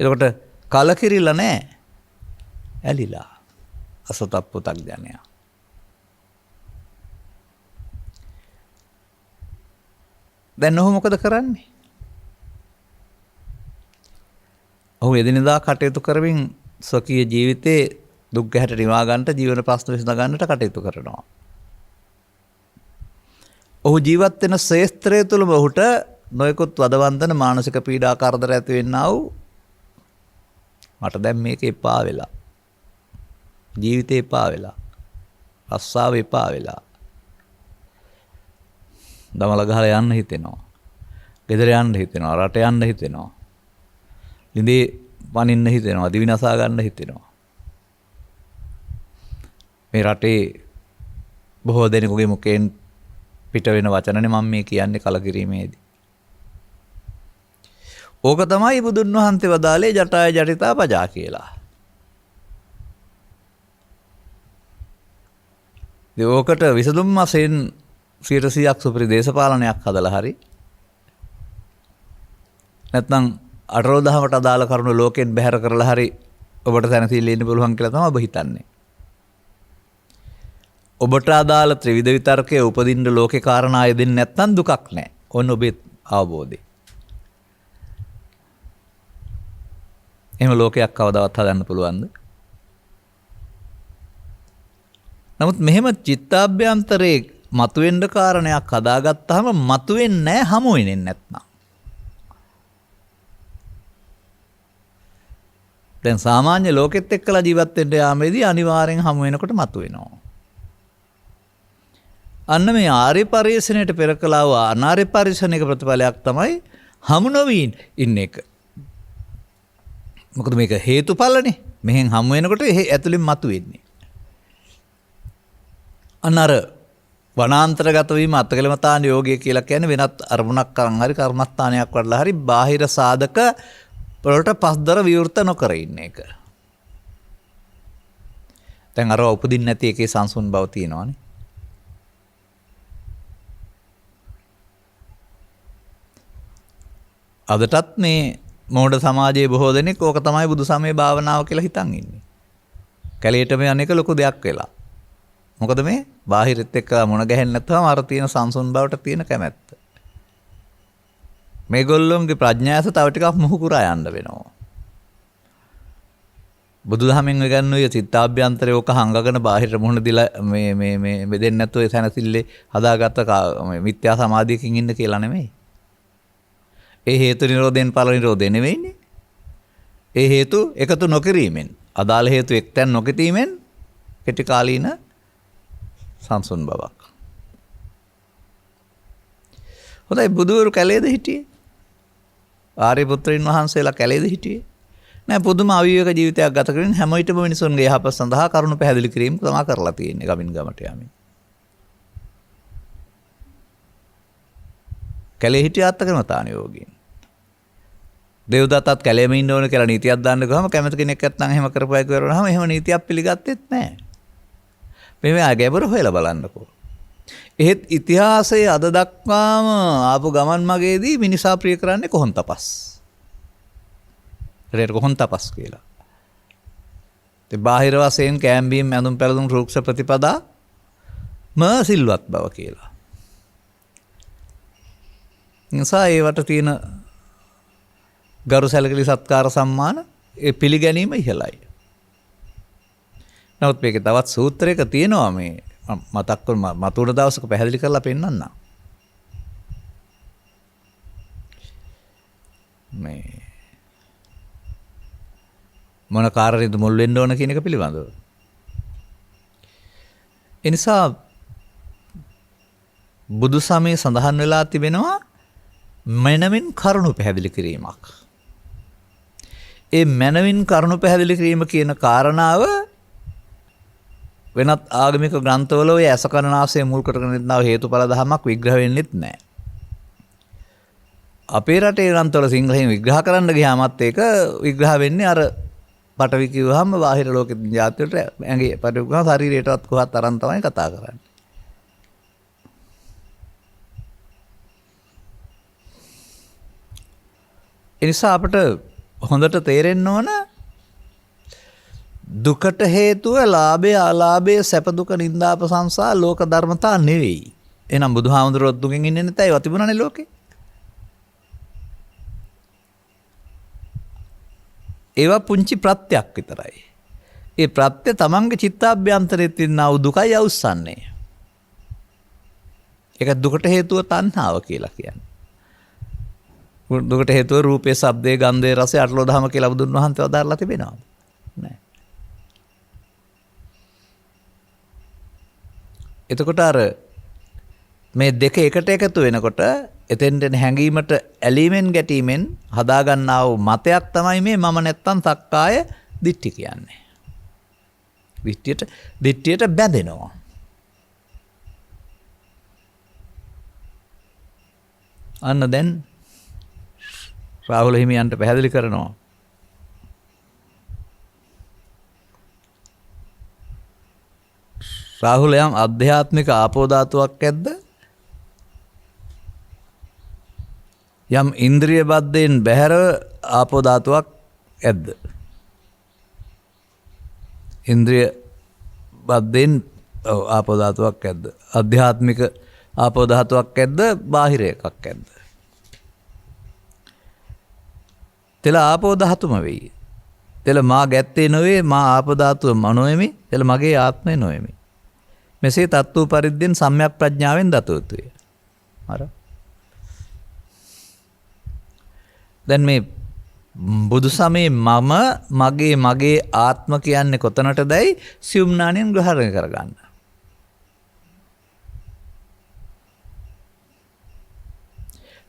එතකොට කලකිරිලා නැහැ. ඇලිලා. අසතප්පුතක් ජනයා. දැන් ඔහු මොකද කරන්නේ? ඔහු එදිනෙදා කටයුතු කරමින් ස්වකීය ජීවිතේ දුක් ගැහැට නිවා ගන්නට, ජීවන ප්‍රශ්න විසඳ ගන්නට කටයුතු කරනවා. ඔහු ජීවත් වෙන ශේස්ත්‍රය තුළම ඔහුට නොයෙකුත් වදවන්දන මානසික පීඩා කරදර ඇති වෙන්නා වූ මට දැන් මේක එපා වෙලා. ජීවිතේ එපා වෙලා. රස්සාව එපා වෙලා. දමල ගහලා යන්න හිතෙනවා. ගෙදර යන්න හිතෙනවා. රට යන්න හිතෙනවා. ලිඳේ වනින්න හිතෙනවා. දිවි නසා ගන්න හිතෙනවා. මේ රටේ බොහෝ දෙනෙකුගේ මුඛයෙන් පිට වෙන වචනනේ මම මේ කියන්නේ කලකිරීමේදී. ඕක තමයි බුදුන් වහන්සේ වදාළේ ජටාය ජටිතා පජා කියලා. ඉතින් ඕකට විසඳුම් වශයෙන් 100%ක් සුපිරි දේශපාලනයක් හදලා හරි නැත්නම් අටලොදහමට අදාළ කරුණු ලෝකෙන් බැහැර කරලා හරි ඔබට තැනසීලා ඉන්න පුළුවන් කියලා තමයි ඔබ හිතන්නේ. ඔබට අදාළ ත්‍රිවිධ විතර්කයේ උපදින්න ලෝකේ කාරණා යෙදෙන්නේ නැත්නම් දුකක් නැහැ. ඔන්න ඔබේ අවබෝධය. එහෙම ලෝකයක් කවදාවත් හදන්න පුළුවන්ද? නමුත් මෙහෙම චිත්තාභ්‍යන්තරේ මතුවෙන්න කාරණයක් හදාගත්තාම මතුවෙන්නේ නැහැ හමු වෙන්නේ නැත්නම්. දැන් සාමාන්‍ය ලෝකෙත් එක්කලා ජීවත් වෙන්න යාමේදී අනිවාර්යෙන් හමු වෙනකොට මතුවෙනවා. අන්න මේ ආර්ය පරිශ්‍රණයට පෙර කළා වූ අනාර්ය පරිශ්‍රණයක ප්‍රතිඵලයක් තමයි හමු නොවී ඉන්න එක. මොකද මේක හේතුඵලනේ. මෙහෙන් හමු වෙනකොට ඇතුලෙන් මතුවෙන්නේ. අන්නර වනාන්තරගත වීම අත්කලමතාන යෝගය කියලා කියන්නේ වෙනත් අරමුණක් කරන් හරි කර්මස්ථානයක් වඩලා හරි බාහිර සාධක වලට පස්දර විවෘත නොකර ඉන්න එක. දැන් අර උපදින්න නැති එකේ සංසුන් බව තියෙනවානේ. අදටත් මේ මෝඩ සමාජයේ බොහෝ දෙනෙක් ඕක තමයි බුදු සමය භාවනාව කියලා හිතන් ඉන්නේ. කැලේටම යන්නේක ලොකු දෙයක් වෙලා. මොකද මේ බාහිරත් එක්ක මුණ ගැහෙන්නේ නැත්නම් අර තියෙන සංසුන් බවට තියෙන කැමැත්ත. මේගොල්ලොන්ගේ ප්‍රඥාස තව ටිකක් මුහු කුරා යන්න වෙනවා. බුදුදහමෙන් වෙගන්නුවේ චිත්තාභ්‍යන්තරේ ඕක හංගගෙන බාහිර මුහුණ දිලා මේ බෙදෙන්නේ නැතුව ඒ සැනසille හදාගත්ත මිත්‍යා සමාධියකින් ඉන්න කියලා නෙමෙයි. ඒ හේතු නිරෝධයෙන් ඵල නිරෝධය නෙවෙයිනේ. ඒ හේතු එකතු නොකිරීමෙන් අදාළ හේතු එක්තැන් නොකිතීමෙන් කෙටි කාලීන සංසුන් බවක්. හොඳයි බුදුවරු කැලේද හිටියේ? ආර්ය පුත්‍රයන් වහන්සේලා කැලේද හිටියේ? නෑ පුදුම අවිවේක ජීවිතයක් ගත කරමින් හැම විටම මිනිසුන්ගේ යහපත සඳහා කරුණු පැහැදිලි කිරීම තමයි කරලා තියෙන්නේ ගමින් ගමට යමින්. කැලේ හිටිය අත්කරමතාන යෝගීන්. දේවදත්තත් කැලේම ඉන්න ඕන කියලා නීතියක් දාන්න ගියාම කැමති කෙනෙක් නැත්නම් එහෙම කරපුවා කියවරනම එහෙම නීතියක් පිළිගත්තෙත් නැහැ. මේ ගැඹුර හොයලා බලන්නකෝ. එහෙත් ඉතිහාසයේ අද දක්වාම ආපු ගමන් මගේදී මිනිසා ප්‍රිය කරන්නේ කොහොන් තපස්. ඒකට කොහොන් තපස් කියලා. ඒ බාහිර වශයෙන් කැම්බීම් ඇඳුම් පැළඳුම් රුක්ෂ ප්‍රතිපදා සිල්වත් බව කියලා. නිසා ඒවට තියෙන ගරු සැලකිලි සත්කාර සම්මාන ඒ පිළිගැනීම ඉහළයි. නමුත් මේකේ තවත් සූත්‍රයක තියෙනවා මේ මතක් කර මතුන දවසක පැහැදිලි කරලා පෙන්නන්න. මේ මොන කාරණේද මුල් වෙන්න ඕන කියන එක පිළිබඳව. ඒ නිසා බුදු සමයේ සඳහන් වෙලා තිබෙනවා මනමින් කරුණු පැහැදිලි කිරීමක්. ඒ මනමින් කරුණු පැහැදිලි කිරීම කියන කාරණාව වෙනත් ආගමික ග්‍රන්ථවල ඔය ඇසකරනාසය මුල් කරගෙන ඉන්නා හේතුඵල ධමයක් විග්‍රහ වෙන්නෙත් නැහැ. අපේ රටේ ග්‍රන්ථවල සිංහලෙන් විග්‍රහ කරන්න ගියාමත් ඒක විග්‍රහ වෙන්නේ අර පටවි කිව්වහම බාහිර ලෝකෙ ජාතියට ඇඟේ පටවි කිව්වම ශරීරයටවත් කොහත් අරන් තමයි කතා කරන්නේ. ඒ නිසා අපිට හොඳට තේරෙන්න ඕන දුකට හේතුව ලාභය අලාභය සැප දුක නිന്ദා ප්‍රශංසා ලෝක ධර්මතා නෙවෙයි. එහෙනම් බුදුහාමුදුරුවෝ දුකින් ඉන්නේ නැතයි ඒවා තිබුණානේ ලෝකේ. ඒවා පුංචි ප්‍රත්‍යක් විතරයි. ඒ ප්‍රත්‍ය තමන්ගේ චිත්තාභ්‍යන්තරයේ තියෙන දුකයි අවුස්සන්නේ. ඒක දුකට හේතුව තණ්හාව කියලා කියන්නේ. දුකට හේතුව රූපේ, ශබ්දේ, ගන්ධේ, රසේ, අටලෝ දහම කියලා බුදුන් වහන්සේ වදාරලා තිබෙනවා. නෑ. එතකොට අර මේ දෙක එකට එකතු වෙනකොට එතෙන්ට හැංගීමට ඇලීමෙන් ගැටීමෙන් හදාගන්නා වූ මතයක් තමයි මේ මම නැත්තම් සක්කාය දිට්ඨි කියන්නේ. දිට්ඨියට බැඳෙනවා. අන්න දැන් රාහුල හිමියන්ට පැහැදිලි කරනවා. රාහුල යම් අධ්‍යාත්මික ආපෝ ධාතුවක් ඇද්ද? යම් ඉන්ද්‍රිය බද්ධයෙන් බැහැර ආපෝ ධාතුවක් ඇද්ද? ඉන්ද්‍රිය බද්ධයෙන් ආපෝ ධාතුවක් ඇද්ද? අධ්‍යාත්මික ආපෝ ධාතුවක් ඇද්ද? බාහිර එකක් ඇද්ද? තෙල ආපෝ ධාතුම වෙයි. තෙල මා ගැත්තේ නොවේ, මා ආපෝ ධාතුව මනෝෙමි, තෙල මගේ ආත්මය නොෙමි. මෙසේ තත්ත්ව පරිද්දෙන් සම්‍යක් ප්‍රඥාවෙන් දත යුතුය. හරි. දැන් මේ බුදු සමයේ මම මගේ ආත්ම කියන්නේ කොතනටදයි සියුම් ඥාණයෙන් ග්‍රහණය කරගන්න.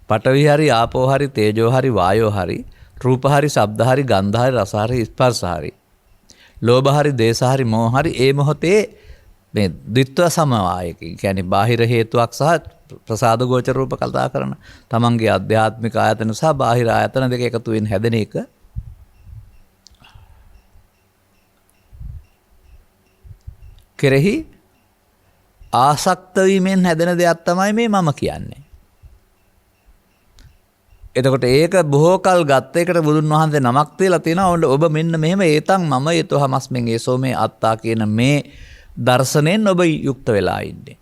පඨවි හරි ආපෝ හරි තේජෝ හරි වායෝ හරි රූප හරි ශබ්ද හරි ගන්ධ හරි රස හරි ස්පර්ශ හරි ලෝභ හරි දේශ හරි මෝහ හරි ඒ මොහොතේ මේ ද්විත්ව සමவாயකින් කියන්නේ බාහිර හේතුවක් සහ ප්‍රසාද ගෝචර රූප කතා කරන තමන්ගේ ආධ්‍යාත්මික ආයතන සහ බාහිර ආයතන දෙක එකතු වෙන හැදෙන එක කෙරෙහි ආසක්ත වීමෙන් හැදෙන දෙයක් තමයි මේ මම කියන්නේ. එතකොට ඒක බොහෝ කල් ගත්ත එකට බුදුන් වහන්සේ නමක් තියලා තියෙනවා. ඔබ මෙන්න මෙහෙම ඒතන් මම යතෝහමස්මෙන් ඒසෝ මේ අත්තා කියන මේ දර්ශනයෙන් ඔබ යුක්ත වෙලා ඉන්නේ.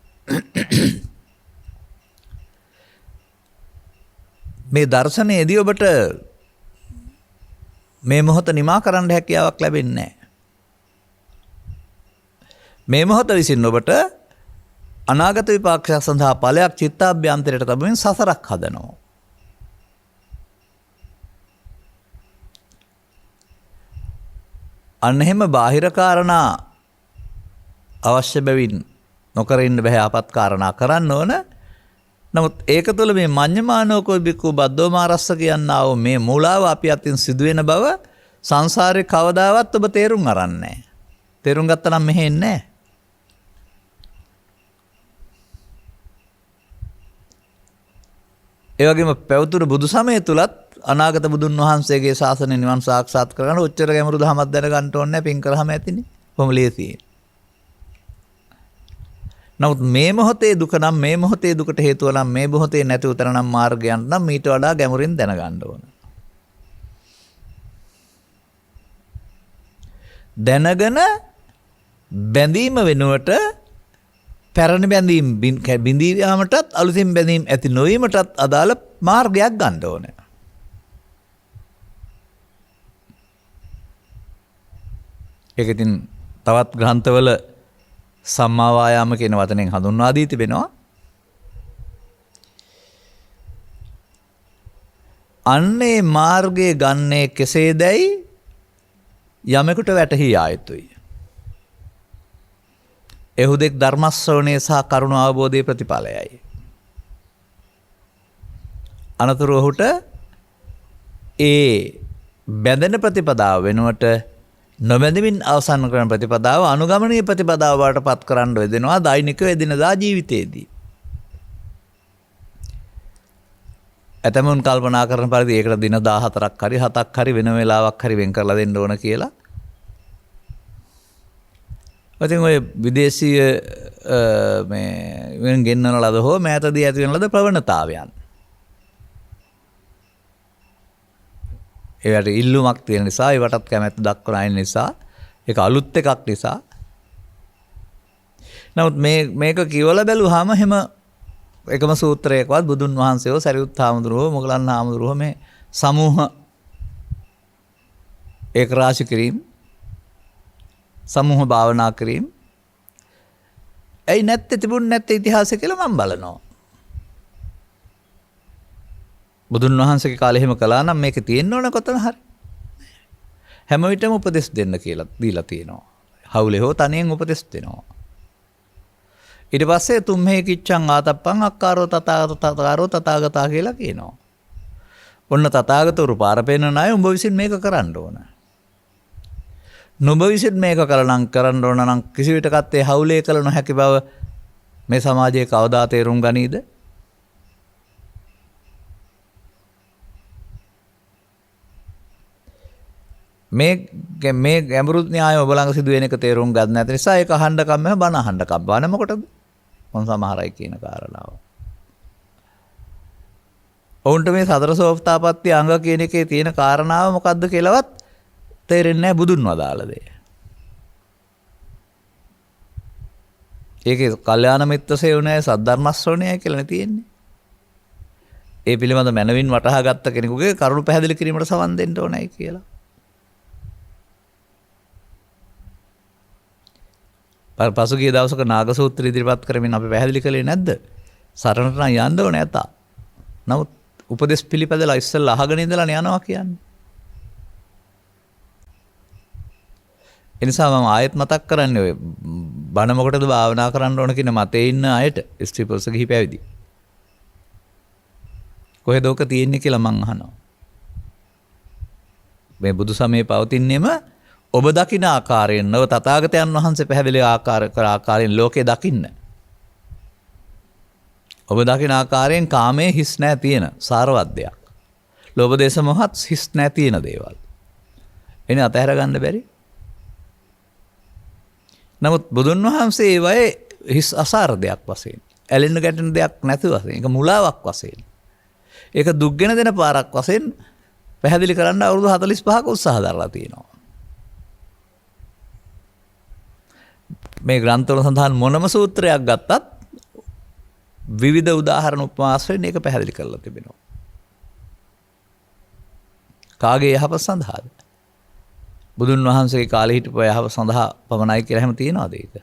මේ දර්ශනයේදී ඔබට මේ මොහොත නිමා කරන්න හැකියාවක් ලැබෙන්නේ නැහැ. මේ මොහොත විසින් ඔබට අනාගත විපාකයක් සඳහා ඵලයක් චිත්තාභ්‍යන්තරයට තබමින් සසරක් හදනවා. අන්න එහෙම බාහිර කාරණා අවශ්‍ය බැවින් නොකර ඉන්න බෑ ආපත් කාරණා කරන්න ඕන. නමුත් ඒක තුළ මේ මඤ්ඤමානෝකෝ බික්කු බද්දෝමාරස්ස කියනා වූ මේ මූලාව අපි අතින් සිදුවෙන බව සංසාරේ කවදාවත් ඔබ තේරුම් අරන්නේ නැහැ. තේරුම් ගත්තා නම් මෙහෙ එන්නේ නැහැ. ඒ වගේම පැවතුණු බුදු සමය තුලත් අනාගත බුදුන් වහන්සේගේ ශාසනය නිවන් සාක්ෂාත් කරගන්න උච්චර ගැඹුරු දහමක් දැනගන්න ඕනේ නැහැ. පින් කරාම ඇතිනේ. කොහොම ලේසියි. නමුත් මේ මොහොතේ දුක නම් මේ මොහොතේ දුකට හේතුව නම් මේ මොහොතේ නැති උතර නම් මාර්ගයන් නම් මීට වඩා ගැඹුරින් දැනගන්න ඕන. දැනගෙන බැඳීම වෙනුවට පැරණි බැඳීම් බිඳී යාමටත් අලුතින් බැඳීම් ඇති නොවීමටත් අදාළ මාර්ගයක් ගන්න ඕනේ. ඒක ඉතින් තවත් ග්‍රන්ථවල සම්මා වායාම කියන වචනෙන් හඳුන්වා දී තිබෙනවා. අන්නේ මාර්ගයේ ගන්නේ කෙසේදයි යමෙකුට වැටහි ආයුතුයි. එහුදෙක් ධර්ම ශ්‍රවණය සහ කරුණ අවබෝධයේ ප්‍රතිඵලයයි. අනතුරු ඔහුට ඒ බැඳෙන ප්‍රතිපදාව වෙනුවට නොබැඳමින් අවසන් කරන ප්‍රතිපදාව අනුගමනීය ප්‍රතිපදාව වලට පත් කරන්න වෙදෙනවා දෛනික එදිනදා ජීවිතයේදී. ඇතමුන් කල්පනා කරන පරිදි ඒකට දින 14ක් හරි 7ක් හරි වෙන වෙලාවක් හරි වෙන් කරලා දෙන්න ඕන කියලා. ඉතින් ඔය විදේශීය මේ වෙන ගෙන්නන ලද හෝ මෑතදී ඇති වෙන ලද ප්‍රවණතාවයන්. ඒවට ඉල්ලුමක් තියෙන නිසා ඒවටත් කැමැත්ත දක්වන අය නිසා ඒක අලුත් එකක් නිසා. නමුත් මේක කියවලා බැලුවාම හැම එකම සූත්‍රයකවත් බුදුන් වහන්සේව සරියුත් හාමුදුරුවෝ මොගලන් හාමුදුරුවෝ මේ සමූහ ඒක රාශි කිරීම සමූහ භාවනා කිරීම ඇයි නැත්තේ තිබුණ නැත්තේ ඉතිහාසය කියලා මම බලනවා. බුදුන් වහන්සේගේ කාලේ එහෙම කළා නම් මේක තියෙන්න ඕන කොතන හරි. හැම විටම උපදෙස් දෙන්න කියලා දීලා තියෙනවා. හවුලේ හෝ තනියෙන් උපදෙස් දෙනවා. ඊට පස්සේ තුම්හේ කිච්ඡං ආතප්පං අක්කාරෝ තථාගතා කියලා කියනවා. ඔන්න තථාගතවරු පාර පෙන්නන අය උඹ විසින් මේක කරන්න ඕන. නුඹ විසින් මේක කරන්න ඕන නම් කිසි විටකත් ඒ හවුලේ කළ නොහැකි බව මේ සමාජයේ කවදා තේරුම් ගනීද? මේ ගැඹුරු න්‍යාය ඔබ ළඟ සිදුවෙන එක තේරුම් ගන්න නැති නිසා ඒක අහන්න කම්ම බන අහන්න කම්. බන මොකටද? මොන සමහරයි කියන කාරණාව. ඔවුන්ට මේ සතර සෝපතාපට්ටි අංග කියන එකේ තියෙන කාරණාව මොකද්ද කියලාවත් තේරෙන්නේ නැහැ බුදුන් වදාළ දේ. ඒකේ කල්යාණ මිත්‍ර සේවනය සද්ධර්ම ශ්‍රවණයයි කියලානේ තියෙන්නේ. ඒ පිළිබඳ මනවින් වටහා ගත්ත කෙනෙකුගේ කරුණු පැහැදිලි කිරීමට සවන් දෙන්න ඕනයි කියලා. පසුගිය දවසක නාග සූත්‍රය ඉදිරිපත් කරමින් අපි පැහැදිලි කළේ නැද්ද? සරණට නම් යන්න ඕනේ නැත. නමුත් උපදේශ පිළිපදලා ඉස්සෙල්ලා අහගෙන ඉඳලා යනවා කියන්නේ. එනිසා මම ආයෙත් මතක් කරන්නේ ඔය බණ මොකටද භාවනා කරන්න ඕන කියන මතේ ඉන්න අයට ස්ත්‍රී පුරුෂ ගිහි පැවිදි. කොහෙද ඔක තියෙන්නේ කියලා මං අහනවා. මේ බුදු සමයේ පවතින්නේම ඔබ දකින ආකාරයෙන් නව තථාගතයන් වහන්සේ පැහැදිලි ආකාරයෙන් ලෝකේ දකින්න. ඔබ දකින ආකාරයෙන් කාමයේ හිස් නැ තියෙන සාරවත් දෙයක්. ලෝභ දේශ මොහත් හිස් නැ තියෙන දේවල්. එනේ අතහැර ගන්න බැරි. නමුත් බුදුන් වහන්සේ ඒ වගේ හිස් අසාර දෙයක් වශයෙන්, ඇලෙන්න ගැටෙන දෙයක් නැති වශයෙන්, ඒක මුලාවක් වශයෙන්, ඒක දුක්ගෙන දෙන පාරක් වශයෙන් පැහැදිලි කරන්න අවුරුදු 45ක උත්සාහ දරලා තියෙනවා. මේ ග්‍රන්ථවල සඳහන් මොනම සූත්‍රයක් ගත්තත් විවිධ උදාහරණ උපමාස්යෙන් ඒක පැහැදිලි කරලා තිබෙනවා. කාගේ යහපත සඳහාද? බුදුන් වහන්සේගේ කාලේ හිටපු යහපත සඳහා පමණයි කියලා හැම තියනවාද ඒක?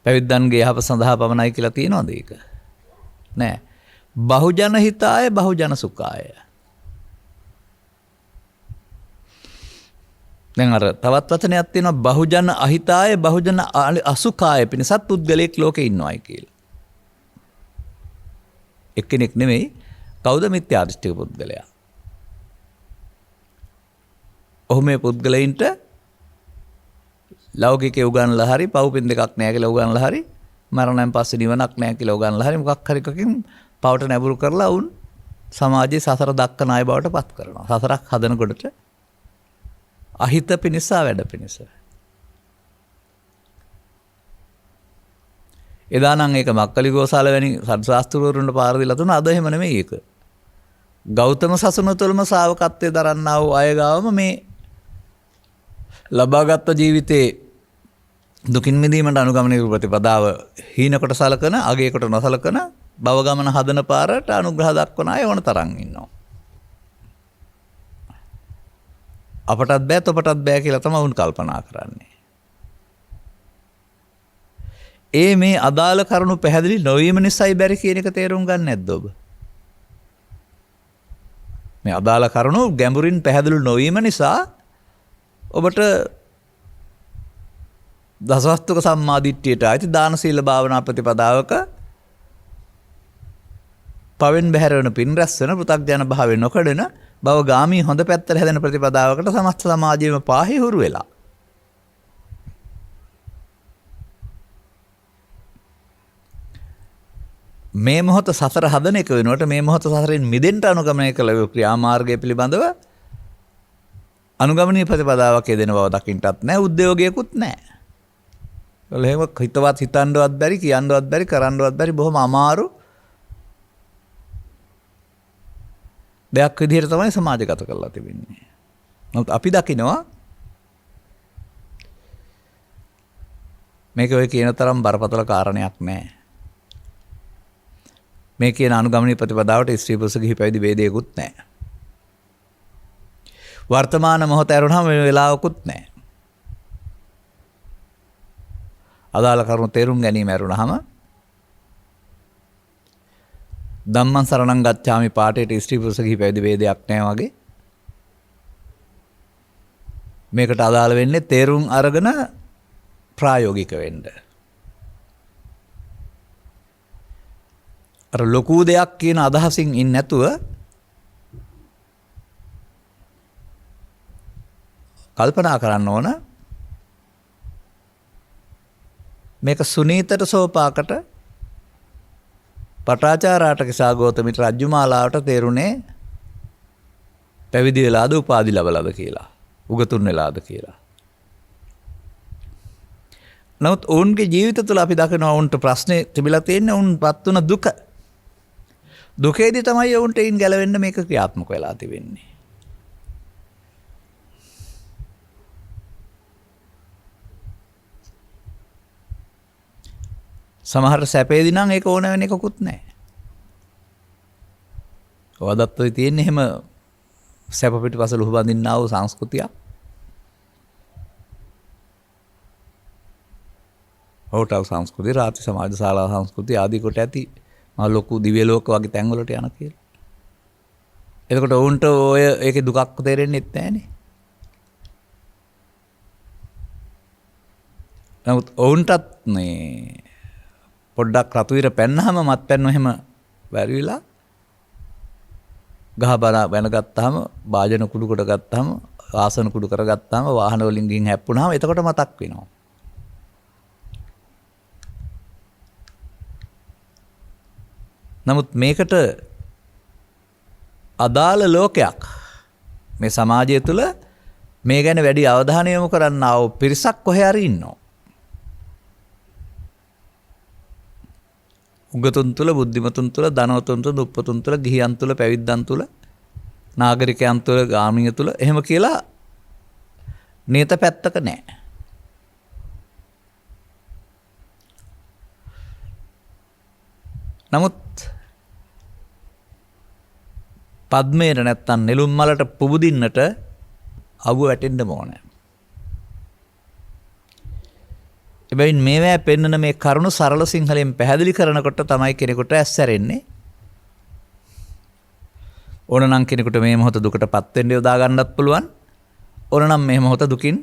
පැවිද්දන්ගේ යහපත සඳහා පමණයි කියලා තියනවාද ඒක? නෑ. බහුජන හිතාය බහුජන සුඛාය. දැන් අර තවත් වචනයක් තියෙනවා බහුජන අහිතාය බහුජන අසුඛාය පිණිසත් පුද්ගලයෙක් ලෝකේ ඉන්නවයි කියලා. එක්කෙනෙක් නෙමෙයි කවුද මිත්‍යා දෘෂ්ටික පුද්ගලයා. ඔහු මේ පුද්ගලයින්ට ලෞකිකේ උගන්ලා හරි පව්පින් දෙකක් නැහැ කියලා උගන්ලා හරි මරණයෙන් පස්සේ නිවනක් නැහැ කියලා උගන්ලා හරි මොකක් හරි එකකින් පවට නැඹුරු කරලා වුන් සමාජයේ සසර දක්කන අය බවට පත් කරනවා. සසරක් හදනකොටට අහිත පිණිස වැඩ පිණිස. එදා නම් ඒක මක්කලි ගෝසාල වැනි සත්‍යාස්ත්‍රවරුන්ට පාර දීලා තුන අද එහෙම නෙමෙයි ඒක. ගෞතම සසුන තුළම ශ්‍රාවකත්වයේ දරන්නා වූ අය ගාවම මේ ලබාගත් ජීවිතේ දුකින් මිදීමට අනුගමනය වූ ප්‍රතිපදාව හීන කොට සලකන, අගය කොට නොසලකන භව ගමන හදන පාරට අනුග්‍රහ දක්වන අය ඕන තරම් ඉන්නවා. අපටත් බෑ තොපටත් බෑ කියලා තමයි උන් කල්පනා කරන්නේ. මේ අදාළ කරුණු පැහැදිලි නොවීම නිසායි බැරි කියන එක තේරුම් ගන්න නැද්ද ඔබ? මේ අදාළ කරුණු ගැඹුරින් පැහැදිලි නොවීම නිසා ඔබට දසවස්තුක සම්මාදිට්ඨියට ආйти දාන සීල භාවනා ප්‍රතිපදාවක පවෙන් බැහැර වෙන පින් රැස් වෙන පෘථග්ජන භාවයෙන් නොකඩන බව ගාමී හොඳ පැත්තට හැදෙන ප්‍රතිපදාවකට සමස්ත සමාජයේම පාහි හුරු වෙලා මේ මොහොත සසර හදන එක වෙනුවට මේ මොහොත සසරෙන් මිදෙන්න අනුගමනය කළ ක්‍රියාමාර්ගය පිළිබඳව අනුගමනීය ප්‍රතිපදාවක් යෙදෙන බව දකින්නටත් නැහැ, උද්‍යෝගයකුත් නැහැ. ඒවල එහෙම හිතවත් හිතන්නවත් බැරි, කියන්නවත් බැරි, කරන්නවත් බැරි බොහොම අමාරු දෙයක් විදිහට තමයි සමාජගත කරලා තිබෙන්නේ. නමුත් අපි දකිනවා මේක ඔය කියන තරම් බරපතල කාරණයක් නැහැ. මේ කියන අනුගමනීය ප්‍රතිපදාවට ස්ත්‍රී පුරුෂ ගිහි පැවිදි ભેදයකුත් නැහැ. වර්තමාන මොහොත ඇරුණාම මේ වෙලාවකුත් නැහැ. අදාළ කරුණු තේරුම් ගැනීම ඇරුණාම ධම්මං සරණං ගච්ඡාමි පාඨයට ස්ත්‍රී පුරුෂ ගිහි පැවිදි ભેදයක් නැහැ වගේ මේකට අදාළ වෙන්නේ තේරුම් අරගෙන ප්‍රායෝගික වෙන්න. අර ලොකු දෙයක් කියන අදහසින් ඉන්නේ නැතුව කල්පනා කරන්න ඕන මේක සුනීතට සෝපාකට පටාචාරාට කිසා ගෞතමිට රජ්ජුමාලාවට තේරුණේ පැවිදි වෙලාද උපාධි ලැබලාද කියලා, උගතුන් වෙලාද කියලා. නමුත් ඔවුන්ගේ ජීවිත තුළ අපි දකිනවා ඔවුන්ට ප්‍රශ්නේ තිබිලා තියෙන්නේ ඔවුන්පත් වුණ දුක. දුකේදී තමයි ඔවුන්ට ඉන් ගැලවෙන්න මේක ක්‍රියාත්මක වෙලා තිබෙන්නේ. සමහර සැපේදී නම් ඒක ඕන වෙන එකකුත් නැහැ. ඔයදත් ඔය තියෙන්නේ එහෙම සැප පිටපස ලුහු බඳින්න ආව සංස්කෘතියක්. හෝටල් සංස්කෘතිය, රාත්‍රී සමාජ ශාලා සංස්කෘතිය ආදී කොට ඇති මහ ලොකු දිව්‍ය ලෝක වගේ තැන් වලට යන කියලා. එතකොට ඔවුන්ට ඔය ඒකේ දුකක් තේරෙන්නේ නැහැනේ. නමුත් ඔවුන්ටත් මේ පොඩ්ඩක් රතු ඉර පැන්නාම මත්පැන් එහෙම වැරිවිලා ගහ බන වෙනගත්තාම වාජන කුඩු කොට ගත්තාම ආසන කුඩු කරගත්තාම වාහන වලින් ගින් හැප්පුණාම එතකොට මතක් වෙනවා. නමුත් මේකට අදාළ ලෝකයක් මේ සමාජය තුළ මේ ගැන වැඩි අවධානය යොමු කරන්නා වූ පිරිසක් කොහේ හරි ඉන්නවා. උගතුන් තුළ, බුද්ධිමතුන් තුළ, ධනවතුන් තුළ, දුප්පතුන් තුළ, ගිහියන් තුළ, පැවිද්දන් තුළ, නාගරිකයන් තුළ, ගාමිණිය තුළ එහෙම කියලා නියත පැත්තක නැහැ. නමුත් පද්මේට නැත්තම් නෙළුම් මලට පුබුදින්නට අවුව වැටෙන්න ඕනේ. එබැවින් මේවැ පෙන්වන මේ කරුණු සරල සිංහලෙන් පැහැදිලි කරනකොට තමයි කෙනෙකුට ඇස්සැරෙන්නේ. ඕනනම් කෙනෙකුට මේ මොහොත දුකටපත් වෙන්න යොදා ගන්නත් පුළුවන්. ඕනනම් මේ මොහොත දුකින්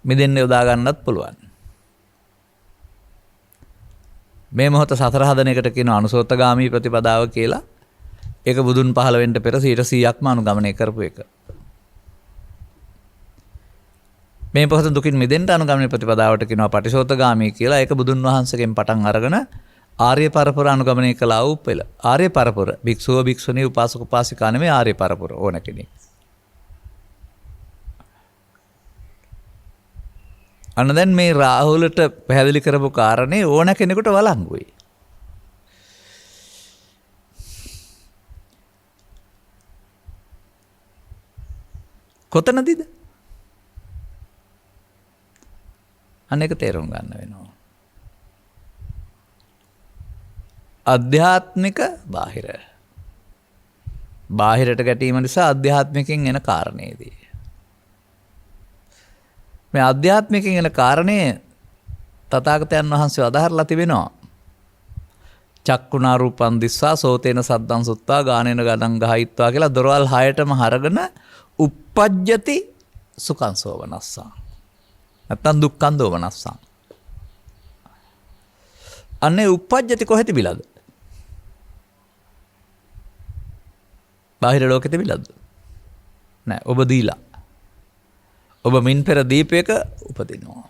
මිදෙන්න යොදා ගන්නත් පුළුවන්. මේ මොහොත සතර හදන එකට කියනවා අනුසෝතගාමී ප්‍රතිපදාව කියලා. ඒක බුදුන් පහළ වෙන්න පෙර 100%ක්ම අනුගමනය කරපු එක. මේ මොහොත දුකින් මිදෙන්න අනුගමනය ප්‍රතිපදාවට කියනවා පටිසෝතගාමී කියලා. ඒක බුදුන් වහන්සේගෙන් පටන් අරගෙන ආර්ය පරපුර අනුගමනය කළා වූ පෙළ. ආර්ය පරපුර භික්ෂුව භික්ෂුණී උපාසක උපාසිකා නෙමෙයි ආර්ය පරපුර ඕන කෙනෙක්. අන්න දැන් මේ රාහුලට පැහැදිලි කරපු කාරණේ ඕන කෙනෙකුට වළංගුයි. කොතනදීද? අනේක තේරුම් ගන්න වෙනවා. අධ්‍යාත්මික බාහිර. බාහිරට ගැටීම නිසා අධ්‍යාත්මිකෙන් එන කාරණේදී. මේ අධ්‍යාත්මිකෙන් එන කාරණේ තථාගතයන් වහන්සේ අදහරලා තිබෙනවා. චක්කුණා රූපං දිස්සා සෝතේන සද්දං සුත්තා ගානේන ගණං ගහයිත්වා කියලා දොරවල් 6ටම හරගෙන uppajjati සුඛං සෝවනස්සං. නැත්තම් දුක්ඛං දෝමනස්සං. අනේ uppajjati කොහෙ තිබිලාද? බාහිර ලෝකෙ තිබිලාද? නෑ. ඔබ දීලා. ඔබ මින් පෙර දීපයක උපදිනවා.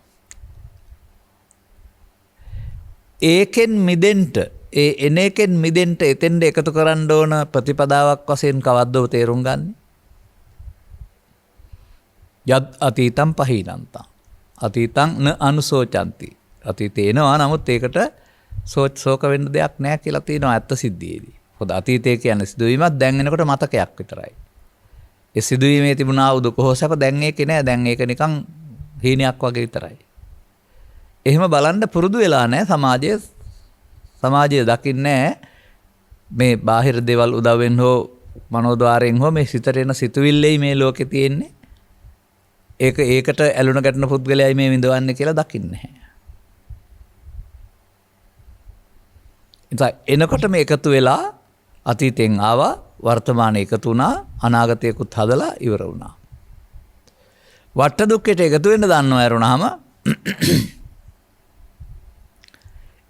ඒකෙන් මිදෙන්න, ඒ එන එකෙන් මිදෙන්න එතෙන්ද එකතු කරන්න ඕන ප්‍රතිපදාවක් වශයෙන් කවද්ද ඔබ තේරුම් ගන්නේ? යත් අතීතම් පහීනන්තං. අතීතං න අනුසෝචಂತಿ. අතීතේ එනවා නමුත් ඒකට ශෝක වෙන්න දෙයක් නැහැ කියලා තියෙනවා ඇත්ත සිද්ධියේදී. මොකද අතීතය කියන්නේ සිදුවීමක් දැන් එනකොට මතකයක් විතරයි. ඒ සිදුවීමේ තිබුණා වූ දුක හෝ සැප දැන් ඒකේ නෑ. දැන් ඒක නිකන් හීනයක් වගේ විතරයි. එහෙම බලන්න පුරුදු වෙලා නැහැ සමාජය දකින්නේ මේ බාහිර දේවල් උදව්වෙන් හෝ මනෝද්වාරයෙන් හෝ මේ සිතට එන සිතුවිල්ලෙයි මේ ලෝකේ තියෙන්නේ. ඒකට ඇලුන ගැටෙන පුද්ගලයයි මේ විඳවන්නේ කියලා දකින්නේ නැහැ. ඉතින් එනකොට මේ එකතු වෙලා අතීතෙන් ආවා වර්තමානයේ එකතු වුණා අනාගතයකුත් හදලා ඉවර වුණා. වට දුක්ඛයට එකතු වෙන්න දන්නව ඇරුණාම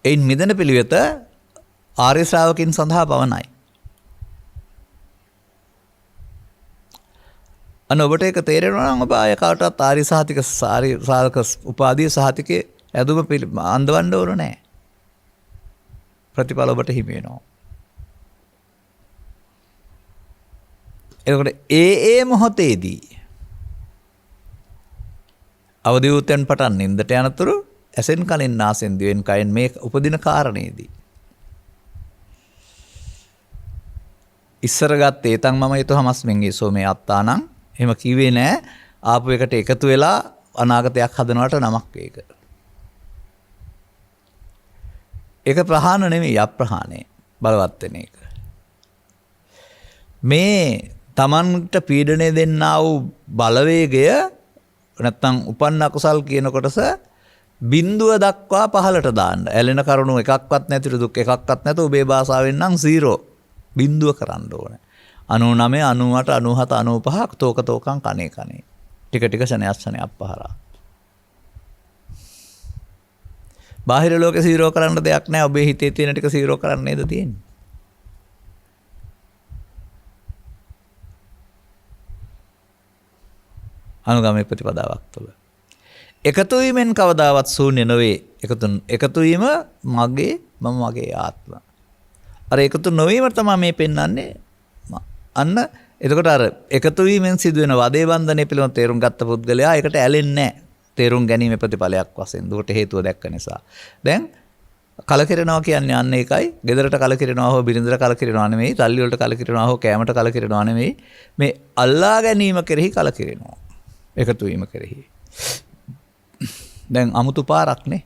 එයින් මිදෙන පිළිවෙත ආර්ය ශ්‍රාවකින් සඳහා පවණයි. අන්න ඔබට ඒක තේරෙනවා නම් ඔබ ආය කාටවත් ආර්ය සහතික ශ්‍රාවක උපාධිය සහතිකේ ඇදුම අඳවන්න ඕන නැහැ. ප්‍රතිඵල ඔබට හිමි වෙනවා. එතකොට ඒ මොහොතේදී අවදි වූතෙන් පටන් නින්දට යනතුරු ඇසෙන් කනෙන් නාසෙන් දිවෙන් කයෙන් මේ උපදින කාරණේදී ඉස්සර ගත්ත ඒතන් මම ඊතෝ හමස්මෙන් ඒසෝ මේ අත්තානං එහෙම කිව්වේ නෑ. ආපු එකට එකතු වෙලා අනාගතයක් හදනවට නමක් ඒක. ඒක ප්‍රහාණ නෙමෙයි අප්‍රහාණය බලවත් වෙන එක. මේ තමන්ට පීඩනය දෙන්නා වූ බලවේගය නැත්තම් උපන්න අකුසල් කියන කොටස බිඳුව දක්වා පහලට දාන්න. ඇලෙන කරුණු එකක්වත් නැතිව දුක් එකක්වත් නැත ඔබේ භාෂාවෙන් නම් 0. බිඳුව කරන්න ඕනේ. 99 98 97 95ක් තෝක තෝකම් කණේ කණේ. ටික ටික ශනයක් ශනයක් පහරා. බාහිර ලෝකේ 0 කරන්න දෙයක් නැහැ. ඔබේ හිතේ තියෙන ටික 0 කරන්න නේද තියෙන්නේ. අනුගමනයේ ප්‍රතිපදාවක් තුළ. එකතු වීමෙන් කවදාවත් ශූන්‍ය නොවේ. එකතු වීම මගේ මම මගේ ආත්ම. අර එකතු නොවීම තමයි මේ පෙන්වන්නේ. අන්න එතකොට අර එකතු වීමෙන් සිදුවෙන වදේ බන්ධනය පිළිබඳ තේරුම් ගත්ත පුද්ගලයා ඒකට ඇලෙන්නේ නැහැ. තේරුම් ගැනීම ප්‍රතිඵලයක් වශයෙන්. දුකට හේතුව දැක්ක නිසා. දැන් කලකිරෙනවා කියන්නේ අන්න ඒකයි. ගෙදරට කලකිරෙනවා හෝ බිරිඳට කලකිරෙනවා නෙමෙයි. තල්ලි වලට කලකිරෙනවා හෝ කෑමට කලකිරෙනවා නෙමෙයි. මේ අල්ලා ගැනීම කෙරෙහි කලකිරෙනවා. එකතු වීම කෙරෙහි. දැන් අමුතු පාරක් නේ.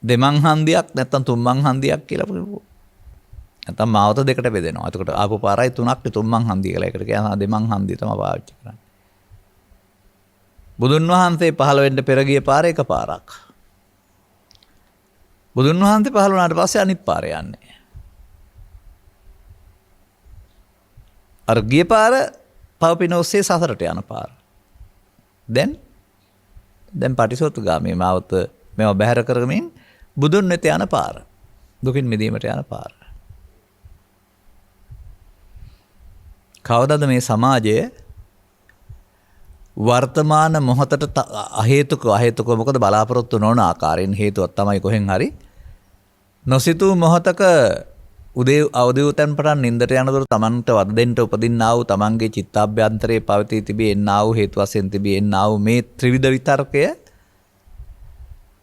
දෙමන් හන්දියක් නැත්තම් තුන්මන් හන්දියක් කියලා කියනවා. නැත්තම් මාවත දෙකට බෙදෙනවා. එතකොට ආපු පාරයි තුනක් තුන්මන් හන්දිය කියලා. ඒකට කියනවා දෙමන් හන්දිය තමයි පාවිච්චි කරන්නේ. බුදුන් වහන්සේ පහළ වෙන්න පෙර ගිය පාර එක පාරක්. බුදුන් වහන්සේ පහළ වුණාට පස්සේ අනිත් පාර යන්නේ. අර ගිය පාර පවපින ඔස්සේ සසරට යන පාර. දැන් පටිසෝතගාමී මාවත මේව බැහැර කරමින් බුදුන් වෙත යන පාර. දුකින් මිදීමට යන පාර. කවදාද මේ සමාජය වර්තමාන මොහොතට අහේතුක මොකද බලාපොරොත්තු නොවන ආකාරයෙන් හේතුවක් තමයි කොහෙන් හරි නොසිතූ මොහොතක උදේ අවදිවතන් පටන් නින්දට යනතුරු තමන්ට වද දෙන්න උපදින්නා වූ තමන්ගේ චිත්තාභ්‍යන්තරයේ පවතී තිබී එන්නා වූ හේතු වශයෙන් තිබී එන්නා වූ මේ ත්‍රිවිධ විතර්කය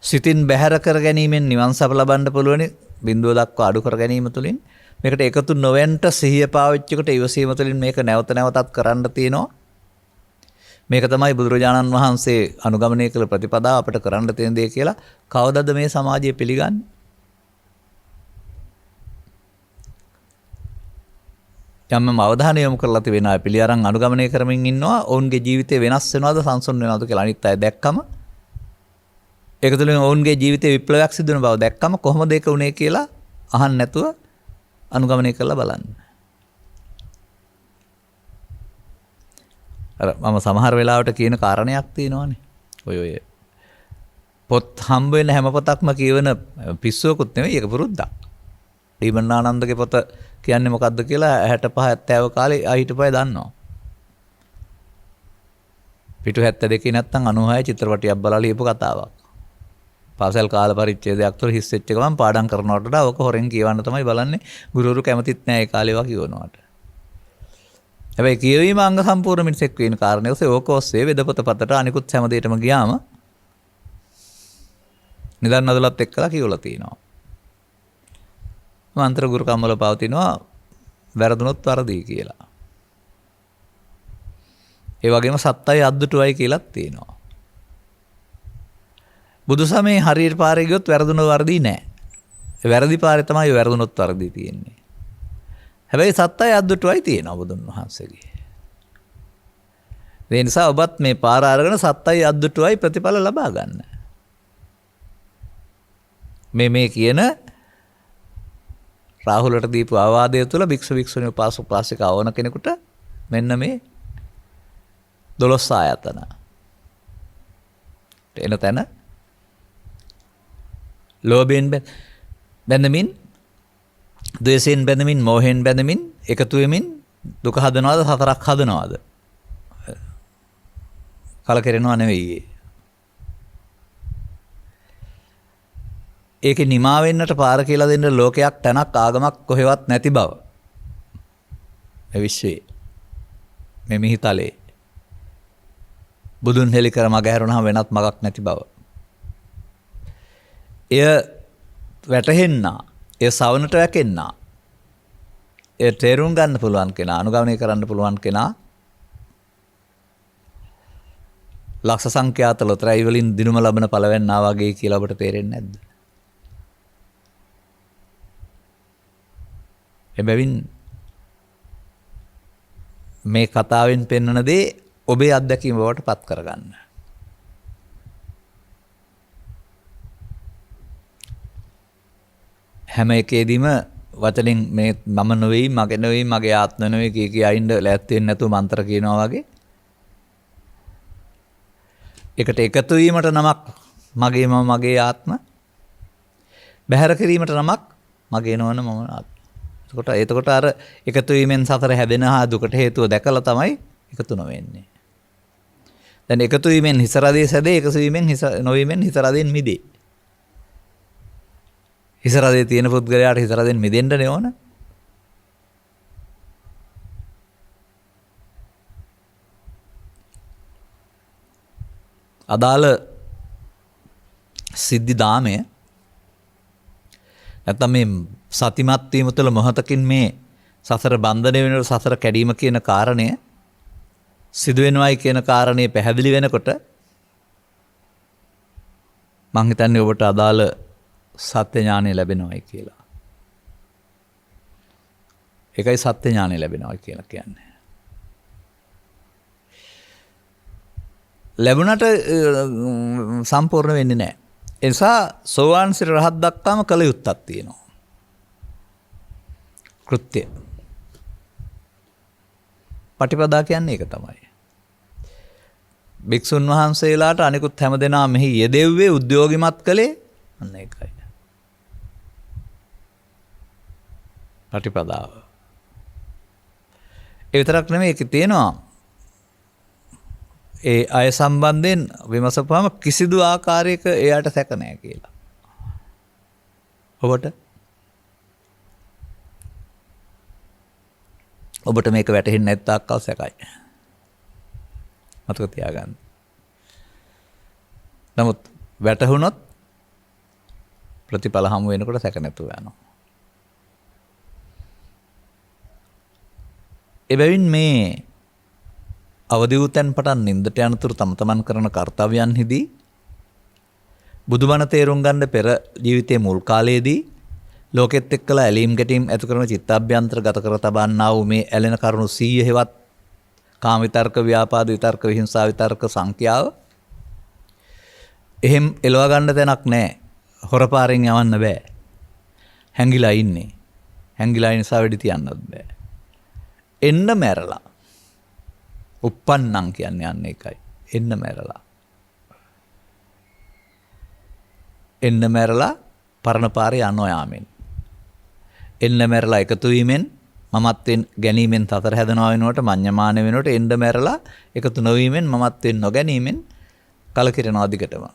සිතින් බැහැර කර ගැනීමෙන් නිවන් සප ලබන්න පුළුවන් බිඳුව දක්වා අඩු කර ගැනීම තුළින් මේකට එකතු නොවෙන්ට සිහිය පාවිච්චි කොට ඉවසීම තුළින් මේක නැවත නැවතත් කරන්න තියෙනවා. මේක තමයි බුදුරජාණන් වහන්සේ අනුගමනය කළ ප්‍රතිපදාව අපට කරන්න තියෙන දේ කියලා කවදද මේ සමාජය පිළිගන්නේ? යම්ම අවධානය යොමු කරලා තිබෙන අය පිළි අරන් අනුගමනය කරමින් ඉන්නවා. ඔවුන්ගේ ජීවිතේ වෙනස් වෙනවද සංසුන් වෙනවද කියලා අනිත් අය දැක්කම ඒක තුළින් ඔවුන්ගේ ජීවිතේ විප්ලවයක් සිදු වෙන බව දැක්කම කොහොමද ඒක උනේ කියලා අහන්න නැතුව අනුගමනය කරලා බලන්න. අර මම සමහර වෙලාවට කියන කාරණයක් තියෙනවානේ. ඔය පොත් හම්බ වෙන හැම පොතක්ම කියවන පිස්සුවකුත් නෙවෙයි ඒක පුරුද්දක්. දීමන්නානන්දගේ පොත කියන්නේ මොකද්ද කියලා 65 70 කාලේ අහිටපය දන්නවා. පිටු 72 නැත්තම් 96 චිත්‍රපටියක් බලලා ලියපු කතාවක්. පාසල් කාල පරිච්ඡේදයක් තුළ හිස් වෙච්ච ගමන් පාඩම් කරනවට වඩා ඔක හොරෙන් කියවන්න තමයි බලන්නේ. ගුරුවරු කැමතිත් නෑ ඒ කාලේ ඒවා කියවනවට. හැබැයි කියවීම අංග සම්පූර්ණ මිනිසෙක් වෙන කාරණේ ඔස්සේ ඕක ඔස්සේ වෙදපොත පතට අනිකුත් හැම දෙයකටම ගියාම නිදන් නදලත් එක්කලා කියවලා තිනවා. මන්ත්‍ර ගුරු කම්වල පවතිනවා වැරදුනොත් වරදී කියලා. ඒ වගේම සත්තයි අද්දුටුවයි කියලාත් තියෙනවා. බුදු සමයේ හරියට පාරේ ගියොත් වැරදුන වරදී නෑ. ඒ වැරදි පාරේ තමයි වැරදුනොත් වරදී තියෙන්නේ. හැබැයි සත්තයි අද්දුටුවයි තියෙනවා බුදුන් වහන්සේගේ. ඒ නිසා ඔබත් මේ පාර අරගෙන සත්තයි අද්දුටුවයි ප්‍රතිඵල ලබා ගන්න. මේ කියන රාහුලට දීපු ආවාදය තුළ භික්ෂු භික්ෂුණී උපාසක උපාසිකා වන කෙනෙකුට මෙන්න මේ 12 ආයතන එන තැන ලෝභයෙන් බැඳමින්, ද්වේෂයෙන් බැඳමින්, මෝහයෙන් බැඳමින් එකතු වෙමින් දුක හදනවාද සතරක් හදනවාද? කලකිරෙනවා නෙවෙයි. ඒකේ නිමා වෙන්නට පාර කියලා දෙන්න ලෝකයක් තැනක් ආගමක් කොහෙවත් නැති බව. මේ විශ්වයේ මේ මිහිතලේ බුදුන් හෙලි කර මග හැරුණාම වෙනත් මගක් නැති බව. එය වැටහෙන්නා, එය සවනට වැකෙන්නා, එය තේරුම් ගන්න පුළුවන් කෙනා, අනුගමනය කරන්න පුළුවන් කෙනා ලක්ෂ සංඛ්‍යාත ලොතරැයි වලින් දිනුම ලබන පළවැන්නා වගේ කියලා ඔබට තේරෙන්නේ නැද්ද? එබැවින් මේ කතාවෙන් පෙන්වන දේ ඔබේ අත්දැකීම බවට පත් කරගන්න. හැම එකේදීම වචනෙන් මේ මම නෙවෙයි, මගේ නෙවෙයි, මගේ ආත්ම නෙවෙයි කිය අයින්ද ලෑස්ති වෙන්නේ නැතුව මන්ත්‍ර කියනවා වගේ. එකට එකතු වීමට නමක් මගේ මම මගේ ආත්ම. බැහැර කිරීමට නමක් මගේ නොවන මම ආත්ම. එතකොට අර එකතු වීමෙන් සතර හැදෙන හා දුකට හේතුව දැකලා තමයි එකතු නොවෙන්නේ. දැන් එකතු වීමෙන් හිස රදේ සැදේ, එකතු වීමෙන් හිස නොවීමෙන් හිස රදෙන් මිදේ. හිස රදේ තියෙන පුද්ගලයාට හිස රදෙන් මිදෙන්න ඕන. අදාළ සිද්ධි දාමය නැත්නම් මේ සතිමත් වීම තුළ මොහතකින් මේ සසර බන්ධනය වෙනකොට සසර කැඩීම කියන කාරණය සිදු වෙනවයි කියන කාරණේ පැහැදිලි වෙනකොට මං හිතන්නේ ඔබට අදාළ සත්‍ය ඥානය ලැබෙනවයි කියලා. ඒකයි සත්‍ය ඥානය ලැබෙනවයි කියලා කියන්නේ. ලැබුණට සම්පූර්ණ වෙන්නේ නැහැ. ඒ නිසා සෝවාන් සිර රහත් දක්වාම කල යුත්තක් තියෙනවා. කෘත්‍ය. පටිපදා කියන්නේ ඒක තමයි. භික්ෂුන් වහන්සේලාට අනිකුත් හැමදෙනා මෙහි යෙදෙව්වේ උද්‍යෝගිමත් කළේ අන්න ඒකයි. පටිපදාව. ඒ විතරක් නෙමෙයි ඒක තියෙනවා. ඒ අය සම්බන්ධයෙන් විමසපුවම කිසිදු ආකාරයක එයාට සැක නැහැ කියලා. ඔබට මේක වැටහෙන්නේ නැත්තාක්කල් සැකයි. මතක තියාගන්න. නමුත් වැටහුනොත් ප්‍රතිඵල හමු වෙනකොට සැක නැතුව යනවා. එබැවින් මේ අවදි වූ තැන් පටන් නින්දට යනතුරු තම තමන් කරන කර්තව්‍යයන්හිදී බුදුබණ තේරුම් ගන්න පෙර ජීවිතයේ මුල් කාලයේදී ලෝකෙත් එක්කලා ඇලීම් ගැටීම් ඇති කරන චිත්තාභ්‍යන්තර ගත කර තබන්නා වූ මේ ඇලෙන කරුණු 100 හෙවත් කාම විතර්ක, ව්‍යාපාද විතර්ක, විහිංසා විතර්ක සංඛ්‍යාව එහෙම එලව ගන්න තැනක් නැහැ. හොරපාරෙන් යවන්න බෑ. හැංගිලා ඉන්නේ. හැංගිලා නිසා වෙඩි තියන්නත් බෑ. එන්න මැරලා. උප්පන්නං කියන්නේ අන්න ඒකයි. එන්න මැරලා. එන්න මැරලා පරණ පාරේ යනවා යාමෙන්. එන්න මැරලා එකතු වීමෙන් මමත්වෙන් ගැනීමෙන් තතර හැදෙනවා වෙනකොට මඤ්ඤමාන වෙනකොට එන්න මැරලා එකතු නොවීමෙන් මමත්වෙන් නොගැනීමෙන් කලකිරෙනවා දිගටම.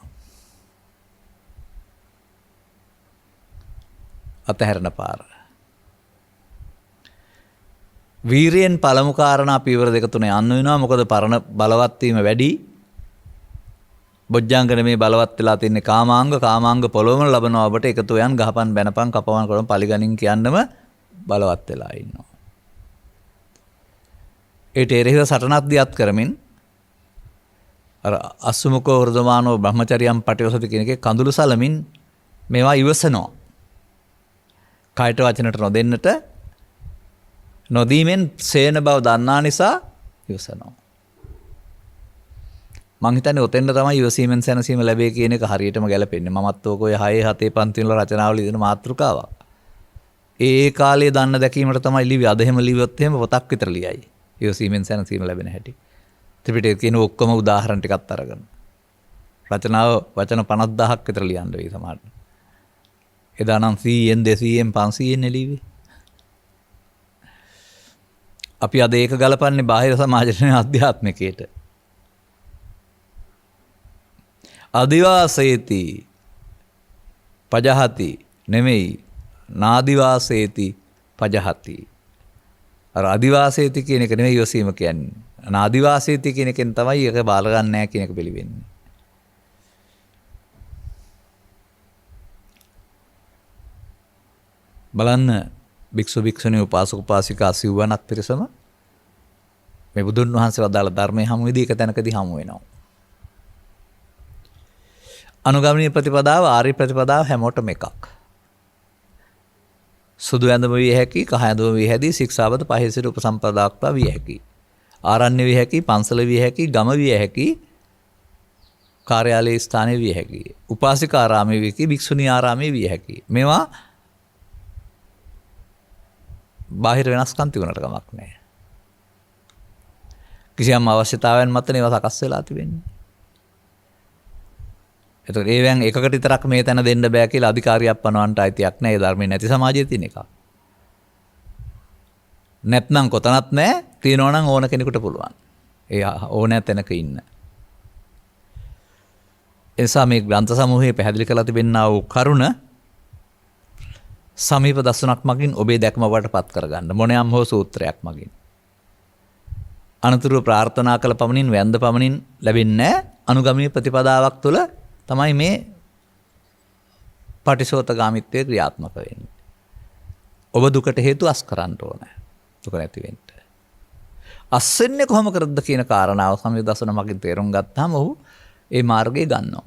අතහැරන පාර. වීරියෙන් පළමු කාරණා පියවර 2 3 යන්න වෙනවා. මොකද පරණ බලවත් වීම වැඩි. බොජ්ජංග නෙමේ බලවත් වෙලා තින්නේ කාමාංග පොළොවම ලබනවා. ඔබට එකතු යන් ගහපන් බැනපන් කපවන් කරන පරිගණින් කියන්නම බලවත් වෙලා ඉන්නවා. ඒට එරෙහිව සටනක් දියත් කරමින් අර අසුමුකෝ වර්ධමානෝ බ්‍රහ්මචර්යම් පටිවසති කියන එකේ කඳුළු සලමින් මේවා ඉවසනවා. කායට වචනට නොදෙන්නට නොදීමෙන් සේන බව දන්නා නිසා ඉවසනවා. මං හිතන්නේ ඔතෙන්ද තමයි ඉවසීමෙන් සැනසීම ලැබේ කියන එක හරියටම ගැලපෙන්නේ. මමත් ඕක ඔය 6 7 පන්ති වල රචනාවල ඉදෙන මාතෘකාවක්. ඒ කාලේ දන්න දැකීමට තමයි ලිව්වේ. අද එහෙම ලිව්වොත් එහෙම පොතක් විතර ලියයි. ඉවසීමෙන් සැනසීම ලැබෙන හැටි. ත්‍රිපිටකයේ කියන ඔක්කොම උදාහරණ ටිකත් අරගෙන. රචනාව වචන 50000ක් විතර ලියන්න වෙයි සමහරට. එදා නම් 100න් 200න් 500න් ලිව්වේ. අපි අද ඒක ගලපන්නේ බාහිර සමාජයේ අධ්‍යාත්මිකයට. අදිවාසේති පජහති නෙමෙයි නාදිවාසේති පජහති. අර අදිවාසේති කියන එක නෙමෙයි ඉවසීම කියන්නේ. නාදිවාසේති කියන එකෙන් තමයි ඒක බාල ගන්න නැහැ කියන එක පිළිවෙන්නේ. බලන්න භික්ෂු භික්ෂුණී උපාසක උපාසිකා සිව්වනක් පිරිසම මේ බුදුන් වහන්සේ වදාළ ධර්මයේ හමු වෙදී එක තැනකදී හමු වෙනවා. අනුගමනීය ප්‍රතිපදාව ආර්ය ප්‍රතිපදාව හැමෝටම එකක්. සුදු ඇඳුම විය හැකි, කහ ඇඳුම විය හැදී, ශික්ෂාපද පහේ සිට උපසම්පදාක්වා විය හැකි. ආරණ්‍ය විය හැකි, පන්සල විය හැකි, ගම විය හැකි, කාර්යාලයේ ස්ථානයේ විය හැකි, උපාසිකාරාමයේ විය හැකි, භික්ෂුණී ආරාමයේ විය හැකි. මේවා බාහිර වෙනස්කම් තිබුණට කමක් නැහැ. කිසියම් අවශ්‍යතාවයන් මත ඒවා සකස් වෙලා තිබෙන්නේ. එතකොට ඒවෙන් එකකට විතරක් මේ තැන දෙන්න බෑ කියලා අධිකාරියක් පනවන්නට අයිතියක් නැහැ. ඒ ධර්මයේ නැති සමාජයේ තියෙන එක. නැත්නම් කොතනත් නැහැ. තියනවා නම් ඕන කෙනෙකුට පුළුවන්. ඒ ඕනෑ තැනක ඉන්න. එනිසා මේ ග්‍රන්ථ සමූහයේ පැහැදිලි කරලා තිබෙනා වූ කරුණ සමීප දසුණක් මගින් ඔබේ දැක්ම වටපත් කරගන්න මොනියම් හෝ සූත්‍රයක් මගින්. අනතුරුව ප්‍රාර්ථනා කළ පමණින් වැන්ද පමණින් ලැබෙන්නේ අනුගමනීය ප්‍රතිපදාවක් තුළ තමයි මේ පටිසෝතගාමිත්වය ක්‍රියාත්මක වෙන්නේ. ඔබ දුකට හේතු අස් කරන්න ඕනේ. දුක නැති වෙන්න. අස් වෙන්නේ කොහොම කරද්ද කියන කාරණාව සමීප දසුණ මගින් තේරුම් ගත්තාම ඔහු ඒ මාර්ගය ගන්නවා.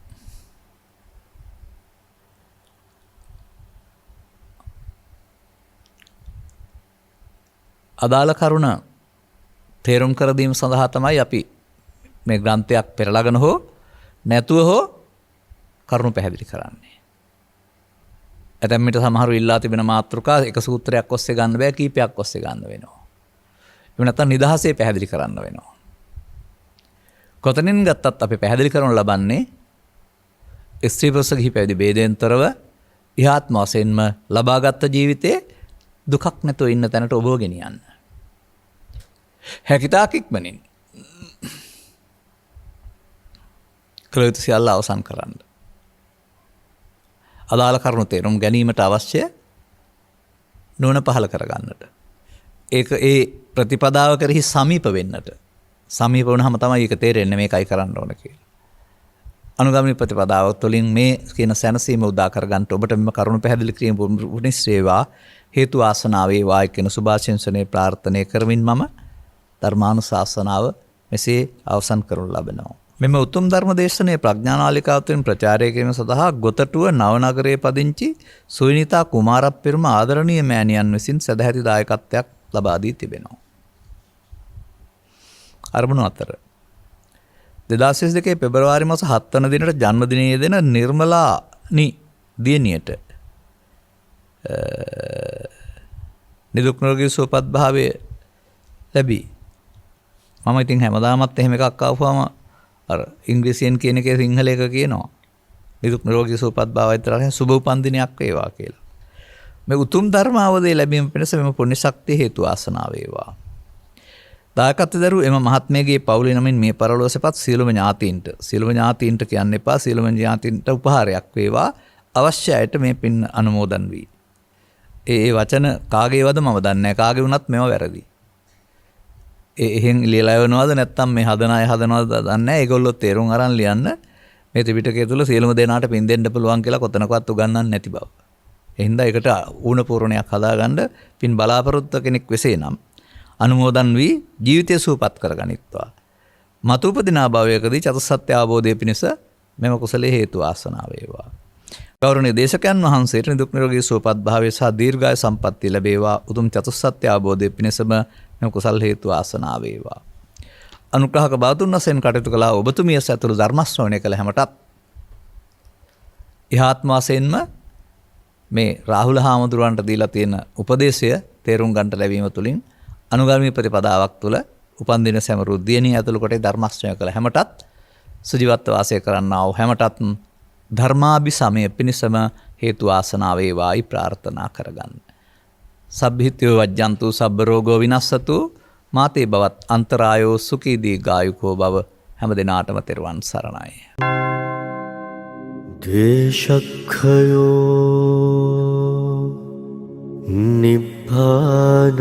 අදාළ කරුණ තේරුම් කර දීම සඳහා තමයි අපි මේ ග්‍රන්ථයක් පෙරලාගෙන හෝ නැතුව හෝ කරුණු පැහැදිලි කරන්නේ. ඇතැම් විට සමහරු ඉල්ලා තිබෙන මාතෘකා එක සූත්‍රයක් ඔස්සේ ගන්න බෑ, කීපයක් ඔස්සේ ගන්න වෙනවා. එහෙම නැත්නම් නිදහසේ පැහැදිලි කරන්න වෙනවා. කොතනින් ගත්තත් අපි පැහැදිලි කරනු ලබන්නේ ස්ත්‍රී පුරුෂ ගිහි පැවිදි ભેදයෙන්තරව ඉහාත්ම වශයෙන්ම ලබාගත් ජීවිතයේ දුකක් නැතුව ඉන්න තැනට ඔබව ගෙනියන්න. හැකිතාක් ඉක්මනින් කළ යුතු සියල්ල අවසන් කරන්න. අදාළ කරුණු තේරුම් ගැනීමට අවශ්‍ය නුවණ පහළ කරගන්නට. ඒක ඒ ප්‍රතිපදාව කෙරෙහි සමීප වෙන්නට. සමීප වුණාම තමයි ඒක තේරෙන්නේ මේකයි කරන්න ඕන කියලා. අනුගමනීය ප්‍රතිපදාව තුළින් මේ කියන සැනසීම උදා කරගන්න ඔබට මෙම කරුණු පැහැදිලි කිරීම පුනිස්සේවා හේතු ආසනාව වේවා කියන සුභාශිංසනයේ ප්‍රාර්ථනා කරමින් මම ධර්මානුශාසනාව මෙසේ අවසන් කරනු ලබනවා. මෙම උතුම් ධර්ම දේශනයේ ප්‍රඥානාලිකාව තුළින් ප්‍රචාරය කිරීම සඳහා ගොතටුව නවනගරයේ පදිංචි සුවිනිතා කුමාරප්පිරුම ආදරණීය මෑණියන් විසින් සදැහැති දායකත්වයක් ලබා දී තිබෙනවා. අරමුණු 4 2022 පෙබරවාරි මාස 7 වන දිනට ජන්මදිනයේ යෙදෙන නිර්මලානි දියණියට නිදුක් නිරෝගී සුවපත් භාවය ලැබී. මම ඉතින් හැමදාමත් එහෙම එකක් ආවම අර ඉංග්‍රීසියෙන් කියන එකේ සිංහල එක කියනවා. නිදුක් නිරෝගී සුවපත් භාවය විතරක් සුබ උපන්දිනයක් වේවා කියලා. මේ උතුම් ධර්ම අවදේ ලැබීම පිණිස මෙම පුණ්‍ය ශක්තිය හේතු ආසනාව වේවා. දායකත්ව දරු එම මහත්මයාගේ පවුලේ නමින් මේ පරලෝසපත් සියලුම ඥාතීන්ට කියන්න එපා. සියලුම ඥාතීන්ට උපහාරයක් වේවා. අවශ්‍ය අයට මේ පින් අනුමෝදන් වී. ඒ වචන කාගේවද මම දන්නේ නැහැ. කාගේ වුණත් මේව වැරදි. එහෙන් ලියලා යවනවද නැත්නම් මේ හදන අය හදනවද දන්නේ නැහැ. ඒගොල්ලෝ තේරුම් අරන් ලියන්න මේ ත්‍රිපිටකය තුල සියලුම දෙනාට පින් දෙන්න පුළුවන් කියලා කොතනකවත් උගන්වන්නේ නැති බව. එහෙනම් ඒකට ඌණ පූර්ණයක් හදාගන්න පින් බලාපොරොත්තු කෙනෙක් වෙසේ නම් අනුමෝදන් වී ජීවිතය සුවපත් කරගනිත්වා. මතු උපදිනා භවයකදී චතුස්සත්‍ය අවබෝධය පිණිස මෙම කුසලයේ හේතු ආසනාව වේවා. ගෞරවනීය දේශකයන් වහන්සේට නිදුක් නිරෝගී සුවපත් භාවය සහ දීර්ඝායු සම්පන්නිය ලැබේවා. උතුම් චතුස්සත්‍ය අවබෝධය පිණිසම මෙම කුසල හේතු ආසනාව වේවා. අනුග්‍රහක බාතුන් වශයෙන් කටයුතු කළා ඔබතුමිය සතුරු ධර්ම ශ්‍රවණය කළ හැමටත් ඉහාත්ම වශයෙන්ම මේ රාහුල හාමුදුරුවන්ට දීලා තියෙන උපදේශය තේරුම් ගන්නට ලැබීම තුළින් අනුගාමී ප්‍රතිපදාවක් තුළ උපන්දින සැමරු දියණිය ඇතුළු කොට ධර්ම ශ්‍රවණය කළ හැමටත් සුජීවත්ව වාසය කරන්නා වූ හැමටත් ධර්මාභිසමය පිණිසම හේතු ආසනාව වේවායි ප්‍රාර්ථනා කරගන්න. සබ්බිහිත්‍යෝ වජ්ජන්තු සබ්බ රෝගෝ විනස්සතු මාතේ බවත් අන්තරායෝ සුඛී දීර්ඝායුකෝ භව හැම දිනාටම තෙරුවන් සරණයි. දේශක්ඛයෝ නිබ්බානං